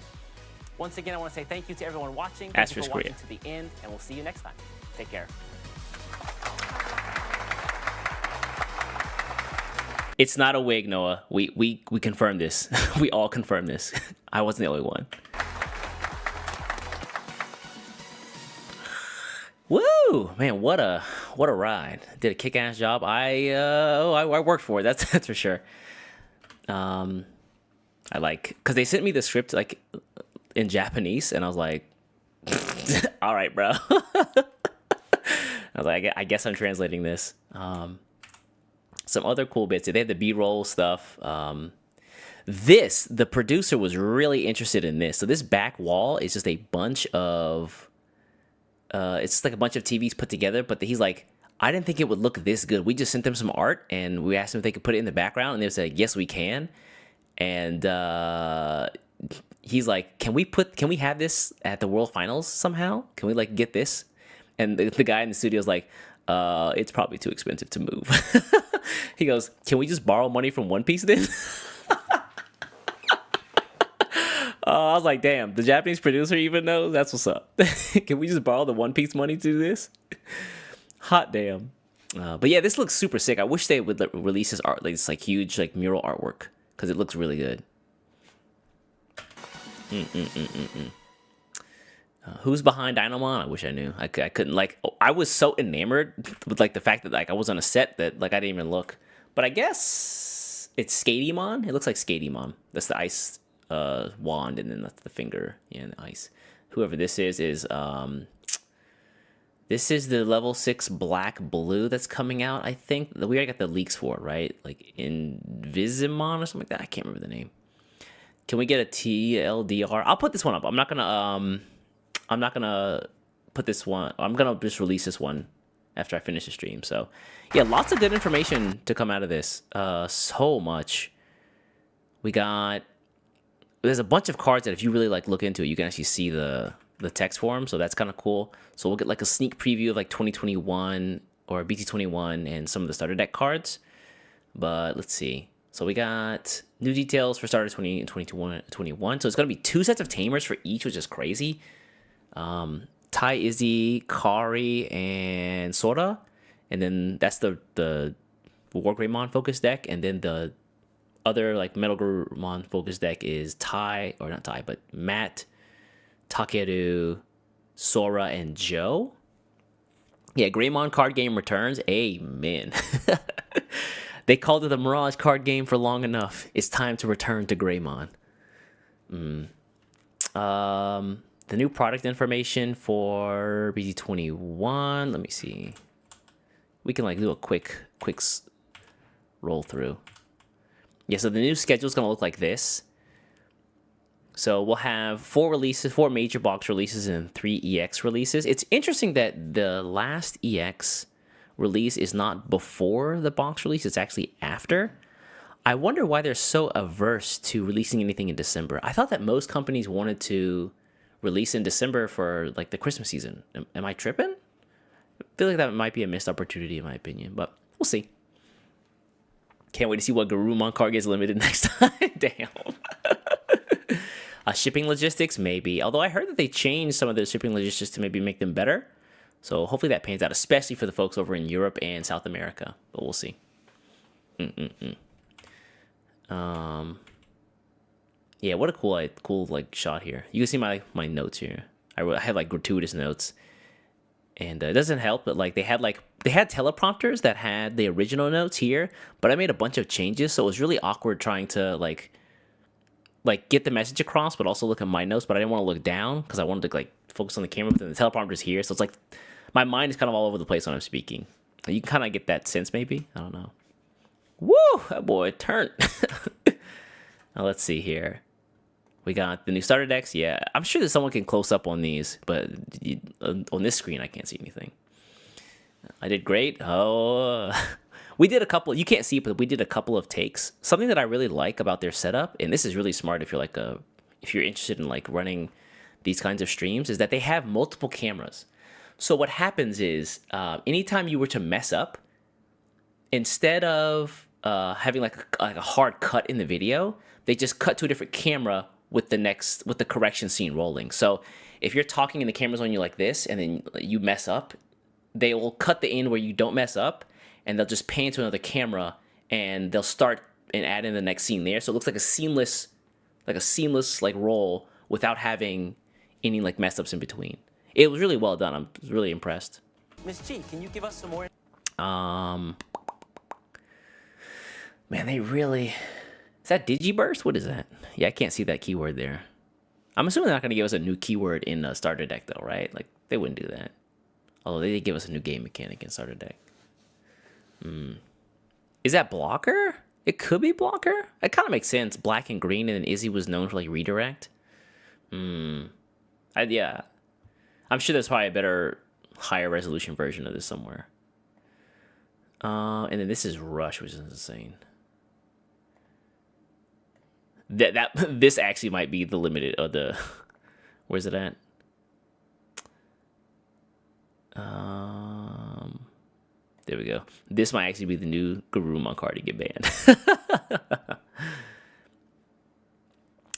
Once again, I want to say thank you to everyone watching. Thank you for watching to the end, and we'll see you next time. Take care. It's not a wig, Noah. We confirmed this. We all confirmed this. I wasn't the only one. Woo! Man, what a ride. Did a kick-ass job. I worked for it. That's for sure. I like, cause they sent me the script like in Japanese, and I was like, all right, bro. I was like, I guess I'm translating this. Some other cool bits. They had the B-roll stuff. The producer was really interested in this. So this back wall is just a bunch of, it's just like a bunch of TVs put together, but he's like, I didn't think it would look this good. We just sent them some art, and we asked them if they could put it in the background, and they said, yes, we can. And he's like, can we have this at the World Finals somehow? Can we like get this? And the guy in the studio is like, it's probably too expensive to move. He goes, can we just borrow money from One Piece then? I was like, damn, the Japanese producer even knows? That's what's up. Can we just borrow the One Piece money to do this? Hot damn. But yeah, this looks super sick. I wish they would release this art, like this like huge like mural artwork, because it looks really good. Who's behind Dynamon? I wish I knew. I couldn't like. I was so enamored with like the fact that like I was on a set that like I didn't even look. But I guess it's Skatymon. It looks like Skatymon. That's the ice wand, and then that's the finger in the ice. Whoever this is this is the level 6 black blue that's coming out. I think we already got the leaks for it, right? Like Invisimon or something like that. I can't remember the name. Can we get a TLDR? I'll put this one up. I'm not gonna put this one. I'm gonna just release this one after I finish the stream. So yeah, lots of good information to come out of this. So much. There's a bunch of cards that if you really like look into it, you can actually see the text for them. So that's kind of cool. So we'll get like a sneak preview of like 2021 or BT21 and some of the starter deck cards. But let's see. So we got new details for starter 20 and 21. So it's going to be 2 sets of tamers for each, which is crazy. Tai, Izzy, Kari, and Sora. And then that's the War Greymon focus deck. And then the other like Metal Greymon focus deck is but Matt, Takeru, Sora, and Joe. Yeah, Greymon card game returns. Amen. They called it the Mirage card game for long enough. It's time to return to Greymon. The new product information for BT21. Let me see. We can like do a quick roll through. Yeah, so the new schedule is going to look like this. So we'll have 4 major box releases and 3 EX releases. It's interesting that the last EX release is not before the box release, it's actually after. I wonder why they're so averse to releasing anything in December. I thought that most companies wanted to release in December for like the Christmas season. Am I tripping? I feel like that might be a missed opportunity in my opinion, but we'll see. Can't wait to see what Garurumon card gets limited next time. Damn. Shipping logistics, maybe. Although I heard that they changed some of their shipping logistics to maybe make them better. So hopefully that pans out, especially for the folks over in Europe and South America. But we'll see. Yeah, what a cool like shot here. You can see my notes here. I have like gratuitous notes, and it doesn't help, but like they had teleprompters that had the original notes here, but I made a bunch of changes, so it was really awkward trying to like get the message across, but also look at my notes. But I didn't want to look down because I wanted to like focus on the camera. But then the teleprompter's here, so it's like my mind is kind of all over the place when I'm speaking. You can kind of get that sense, maybe. I don't know. Woo! That boy turned. Now let's see here. We got the new starter decks. Yeah, I'm sure that someone can close up on these, but on this screen I can't see anything. I did great. Oh, we did a couple. You can't see, but we did a couple of takes. Something that I really like about their setup, and this is really smart if you're interested in like running these kinds of streams, is that they have multiple cameras. So what happens is, anytime you were to mess up, instead of having like a hard cut in the video, they just cut to a different camera with the correction scene rolling. So if you're talking and the camera's on you like this, and then you mess up, they will cut the end where you don't mess up, and they'll just pan to another camera, and they'll start and add in the next scene there. So it looks like a seamless like roll without having any like mess ups in between. It was really well done. I'm really impressed. Miss Chi, can you give us some more? Man, they really... Is that Digiburst? What is that? Yeah, I can't see that keyword there. I'm assuming they're not going to give us a new keyword in a starter deck, though, right? Like, they wouldn't do that. Although they did give us a new game mechanic in starter deck. Is that blocker? It could be blocker? It kind of makes sense. Black and green, and then Izzy was known for, like, redirect. Yeah. I'm sure there's probably a better, higher resolution version of this somewhere. And then this is Rush, which is insane. This actually might be the limited of the... Where's it at? There we go. This might actually be the new Garurumon card to get banned. I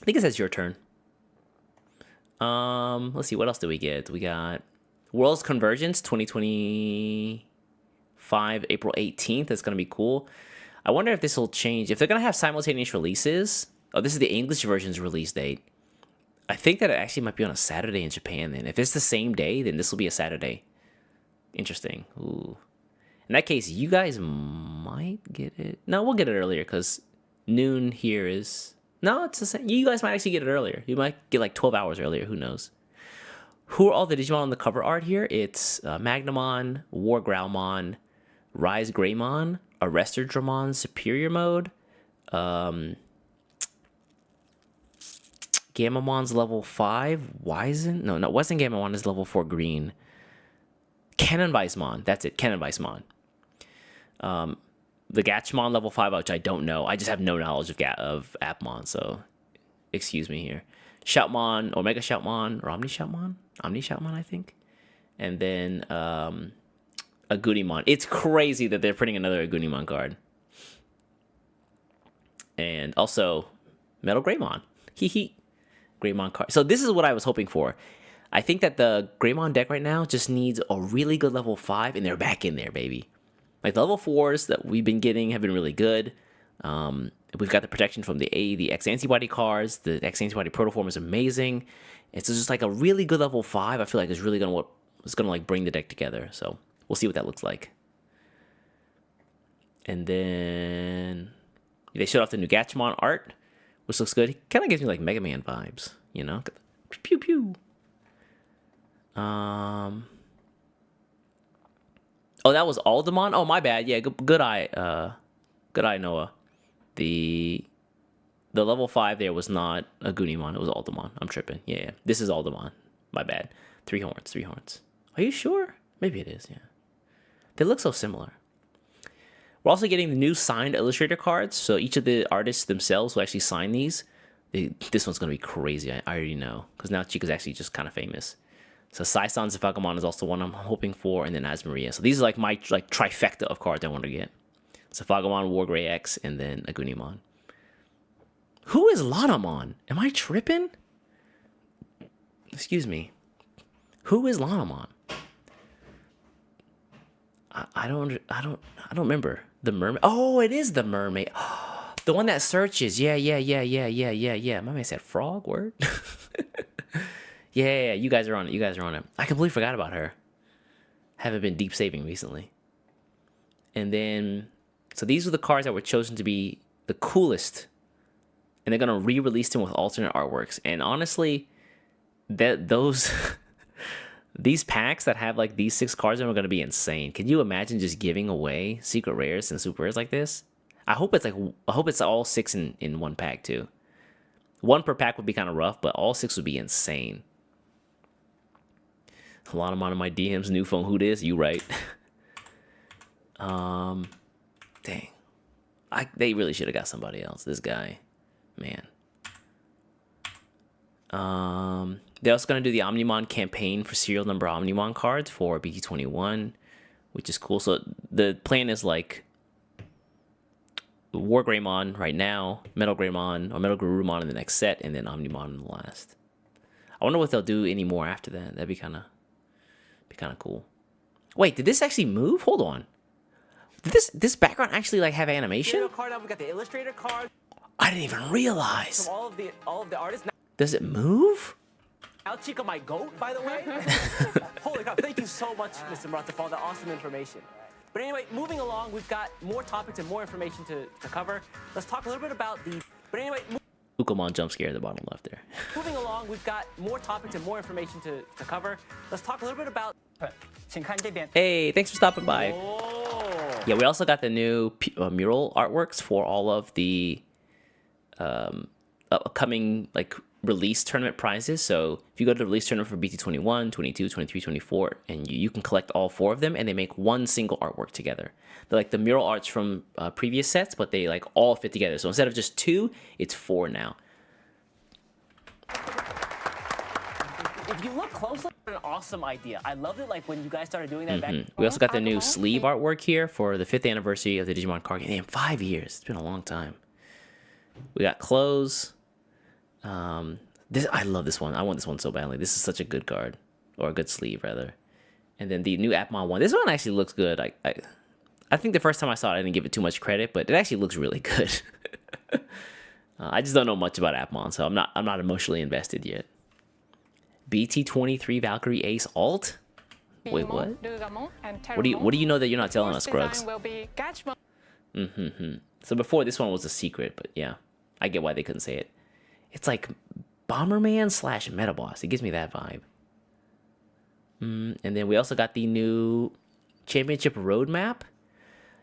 think it says your turn. Let's see, what else do we get? We got World's Convergence 2025, April 18th. That's going to be cool. I wonder if this will change. If they're going to have simultaneous releases... Oh, this is the English version's release date. I think that it actually might be on a Saturday in Japan then. If it's the same day, then this will be a Saturday. Interesting. Ooh. In that case, you guys might get it. No, we'll get it earlier because noon here is... No, it's the same. You guys might actually get it earlier. You might get like 12 hours earlier. Who knows? Who are all the Digimon on the cover art here? It's Magnamon, War Growlmon, Rise Greymon, Arrestor Dramon, Superior Mode, Gamamon's level 5. Wizen? No, Wizen Gamamon is level 4 green. Cannon Weissmon. That's it. Cannon Weissmon. The Gatchmon level 5, which I don't know. I just have no knowledge of Appmon, so excuse me here. Shoutmon, Omega Shoutmon, or Omni Shoutmon? Omni Shoutmon, I think. And then Agumon. It's crazy that they're printing another Agumon card. And also Metal Greymon. Hee hee. Greymon card. So this is what I was hoping for. I think that the Greymon deck right now just needs a really good level 5, and they're back in there, baby. Like the level 4s that we've been getting have been really good. We've got the protection from the X Antibody cards. The X Antibody Protoform is amazing. It's just like a really good level 5. I feel like it's really gonna like bring the deck together. So we'll see what that looks like. And then they showed off the new Gatchmon art, which looks good. It kind of gives me like Mega Man vibes, you know? Pew pew. Oh, that was Aldemon? Oh, my bad. Yeah, good eye, Noah. The level 5 there was not a Gunimon. It was Aldemon. I'm tripping. Yeah. This is Aldemon. My bad. 3 horns. Are you sure? Maybe it is, yeah. They look so similar. We're also getting the new signed Illustrator cards. So each of the artists themselves will actually sign these. This one's going to be crazy. I already know. Because now Chica's actually just kind of famous. So Sai-san Zafagamon is also one I'm hoping for, and then Asmaria. So these are like my trifecta of cards I want to get. Zafagamon, Wargrey X, and then Agunimon. Who is Lanamon? Am I tripping? Excuse me. Who is Lanamon? I don't remember. The mermaid. Oh, it is the mermaid. The one that searches. Yeah. My man said frog. Word. Yeah, you guys are on it. I completely forgot about her. Haven't been deep saving recently. And then, so these are the cards that were chosen to be the coolest. And they're going to re-release them with alternate artworks. And honestly, these packs that have like these 6 cards are going to be insane. Can you imagine just giving away secret rares and super rares like this? I hope it's all 6 in one pack too. 1 per pack would be kind of rough, but all 6 would be insane. A lot of my DMs, new phone, who this? You right. Dang. They really should have got somebody else. This guy. Man. They're also going to do the Omnimon campaign for serial number Omnimon cards for BT21, which is cool. So the plan is like War Greymon right now, Metal Greymon, or Metal Garurumon in the next set, and then Omnimon in the last. I wonder what they'll do any more after that. That'd be kind of cool. Wait, did this actually move? Hold on. Did this background actually like have animation? Yugioh card. Now we've got the illustrator card I didn't even realize. from all of the artists. Does it move? Now Chica, my goat, by the way. Holy crap! Thank you so much, Mr. Murata, for all that awesome information. But anyway, moving along, we've got more topics and more information to cover. Let's talk a little bit about the. But anyway. Ukomon jump scare at the bottom left there. Moving along, we've got more topics and more information to cover. Let's talk a little bit about. Hey, thanks for stopping by. Oh. Yeah, we also got the new mural artworks for all of the upcoming like release tournament prizes. So if you go to the release tournament for BT21, 22, 23, 24, and you can collect all 4 of them, and they make one single artwork together. They're like the mural arts from previous sets, but they like all fit together. So instead of just 2, it's 4 now. If you look closely, it's an awesome idea. I loved it, like when you guys started doing that back. We also got the new sleeve artwork here for the 5th anniversary of the Digimon card game. 5 years. It's been a long time. We got clothes. I love this one. I want this one so badly. This is such a good card, or a good sleeve rather. And then the new Appmon one. This one actually looks good. I think the first time I saw it, I didn't give it too much credit, but it actually looks really good. I just don't know much about Appmon, so I'm not emotionally invested yet. BT23 Valkyrie Ace Alt. Wait, what? What do you know that you're not telling us, Scruggs? So before, this one was a secret, but yeah, I get why they couldn't say it. It's like Bomberman / Metaboss. It gives me that vibe. And then we also got the new championship roadmap.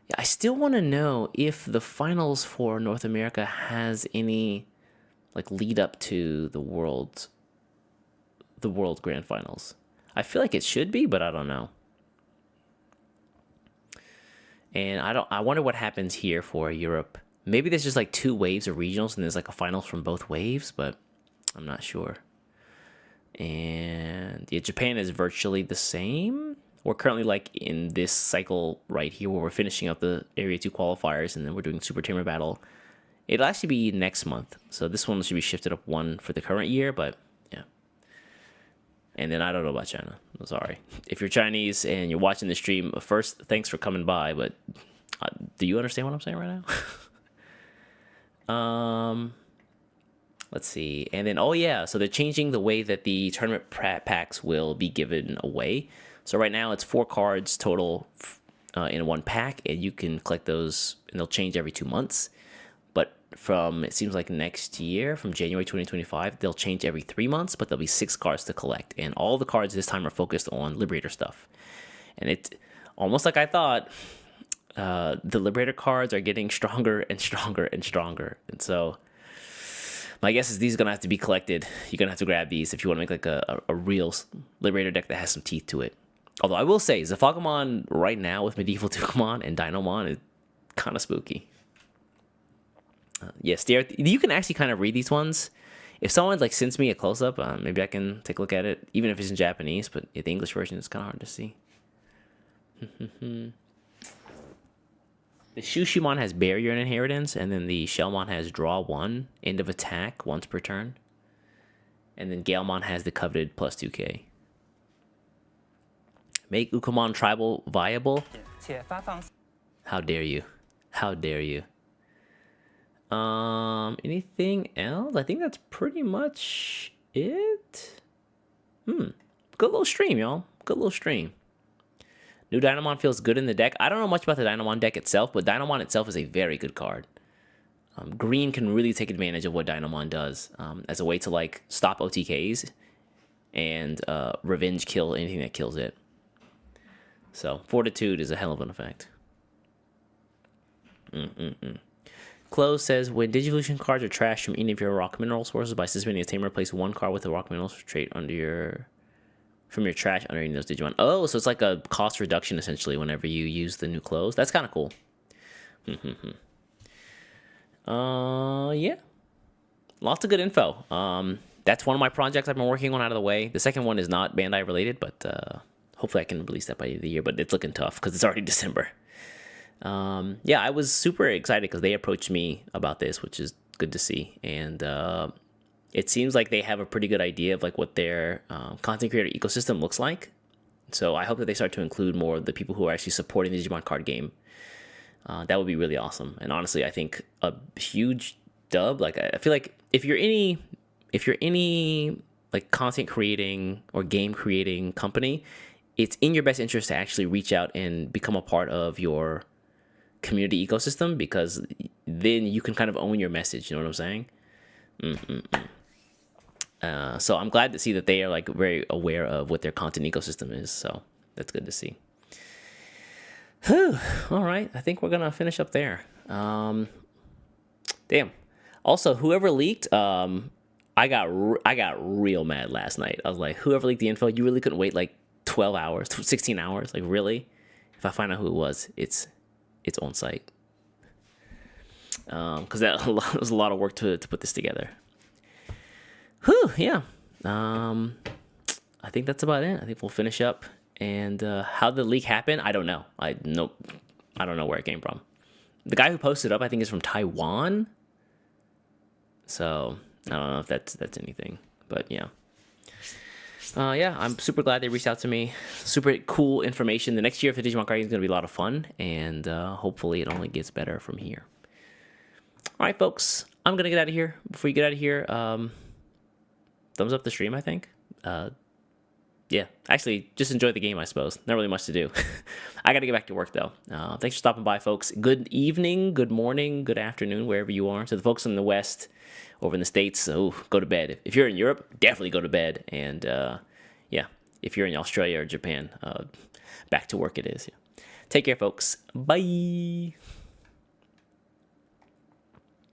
Yeah, I still want to know if the finals for North America has any like lead up to the world grand finals. I feel like it should be, but I don't know. And I wonder what happens here for Europe. Maybe there's just like 2 waves of regionals and there's like a finals from both waves, but I'm not sure. And yeah, Japan is virtually the same. We're currently like in this cycle right here where we're finishing up the Area 2 qualifiers and then we're doing Super Tamer Battle. It'll actually be next month. So this one should be shifted up 1 for the current year, but yeah. And then I don't know about China. I'm sorry. If you're Chinese and you're watching the stream, first, thanks for coming by, but do you understand what I'm saying right now? Let's see. And then, oh yeah, so they're changing the way that the tournament packs will be given away. So right now it's 4 cards total in 1 pack, and you can collect those, and they'll change every 2 months. But from, it seems like next year, from January 2025, they'll change every 3 months, but there'll be 6 cards to collect. And all the cards this time are focused on Liberator stuff. And it's almost like I thought, the Liberator cards are getting stronger and stronger and stronger. And so my guess is these are going to have to be collected. You're going to have to grab these if you want to make like a real Liberator deck that has some teeth to it. Although I will say, Zafagumon right now with Medieval Tucumon and Dinomon is kind of spooky. Yes, you can actually kind of read these ones. If someone like sends me a close-up, maybe I can take a look at it, even if it's in Japanese, but the English version is kind of hard to see. The Shushimon has Barrier and Inheritance, and then the Shellmon has Draw 1, End of Attack, once per turn. And then Galemon has the coveted plus 2k. Make Ukomon Tribal viable? How dare you? How dare you? Anything else? I think that's pretty much it. Good little stream, y'all. Good little stream. New Dinomon feels good in the deck. I don't know much about the Dinomon deck itself, but Dinomon itself is a very good card. Green can really take advantage of what Dinomon does as a way to like stop OTKs and revenge kill anything that kills it. So Fortitude is a hell of an effect. Close says, when Digivolution cards are trashed from any of your rock mineral sources by suspending a tamer, replace 1 card with a rock mineral trait from your trash underneath those Digimon. Oh, so it's like a cost reduction essentially whenever you use the new clothes. That's kind of cool. Yeah. Lots of good info. That's one of my projects I've been working on out of the way. The second one is not Bandai related, but hopefully I can release that by the end of the year, but it's looking tough because it's already December. Yeah, I was super excited because they approached me about this, which is good to see. And it seems like they have a pretty good idea of like what their content creator ecosystem looks like. So I hope that they start to include more of the people who are actually supporting the Digimon card game. That would be really awesome. And honestly, I think a huge dub. Like I feel like if you're any like content creating or game creating company, it's in your best interest to actually reach out and become a part of your community ecosystem, because then you can kind of own your message. You know what I'm saying? So I'm glad to see that they are like very aware of what their content ecosystem is. So that's good to see. Whew. All right, I think we're gonna finish up there. Damn. Also, whoever leaked, I got real mad last night. I was like, whoever leaked the info, you really couldn't wait like 12 hours, 16 hours? Like, really? If I find out who it was, it's on site. Because that was a lot of work to put this together. Whew, yeah. I think that's about it. I think we'll finish up. And how the leak happened, I don't know. I don't know where it came from. The guy who posted it up, I think, is from Taiwan. So I don't know if that's anything. But yeah. Yeah, I'm super glad they reached out to me. Super cool information. The next year for the Digimon card game is going to be a lot of fun. And hopefully it only gets better from here. All right, folks. I'm going to get out of here. Before you get out of here, thumbs up the stream, I think. Yeah, actually, just enjoy the game, I suppose. Not really much to do. I got to get back to work, though. Thanks for stopping by, folks. Good evening, good morning, good afternoon, wherever you are. To the folks in the West, over in the States, go to bed. If you're in Europe, definitely go to bed. And, yeah, if you're in Australia or Japan, back to work it is. Take care, folks. Bye.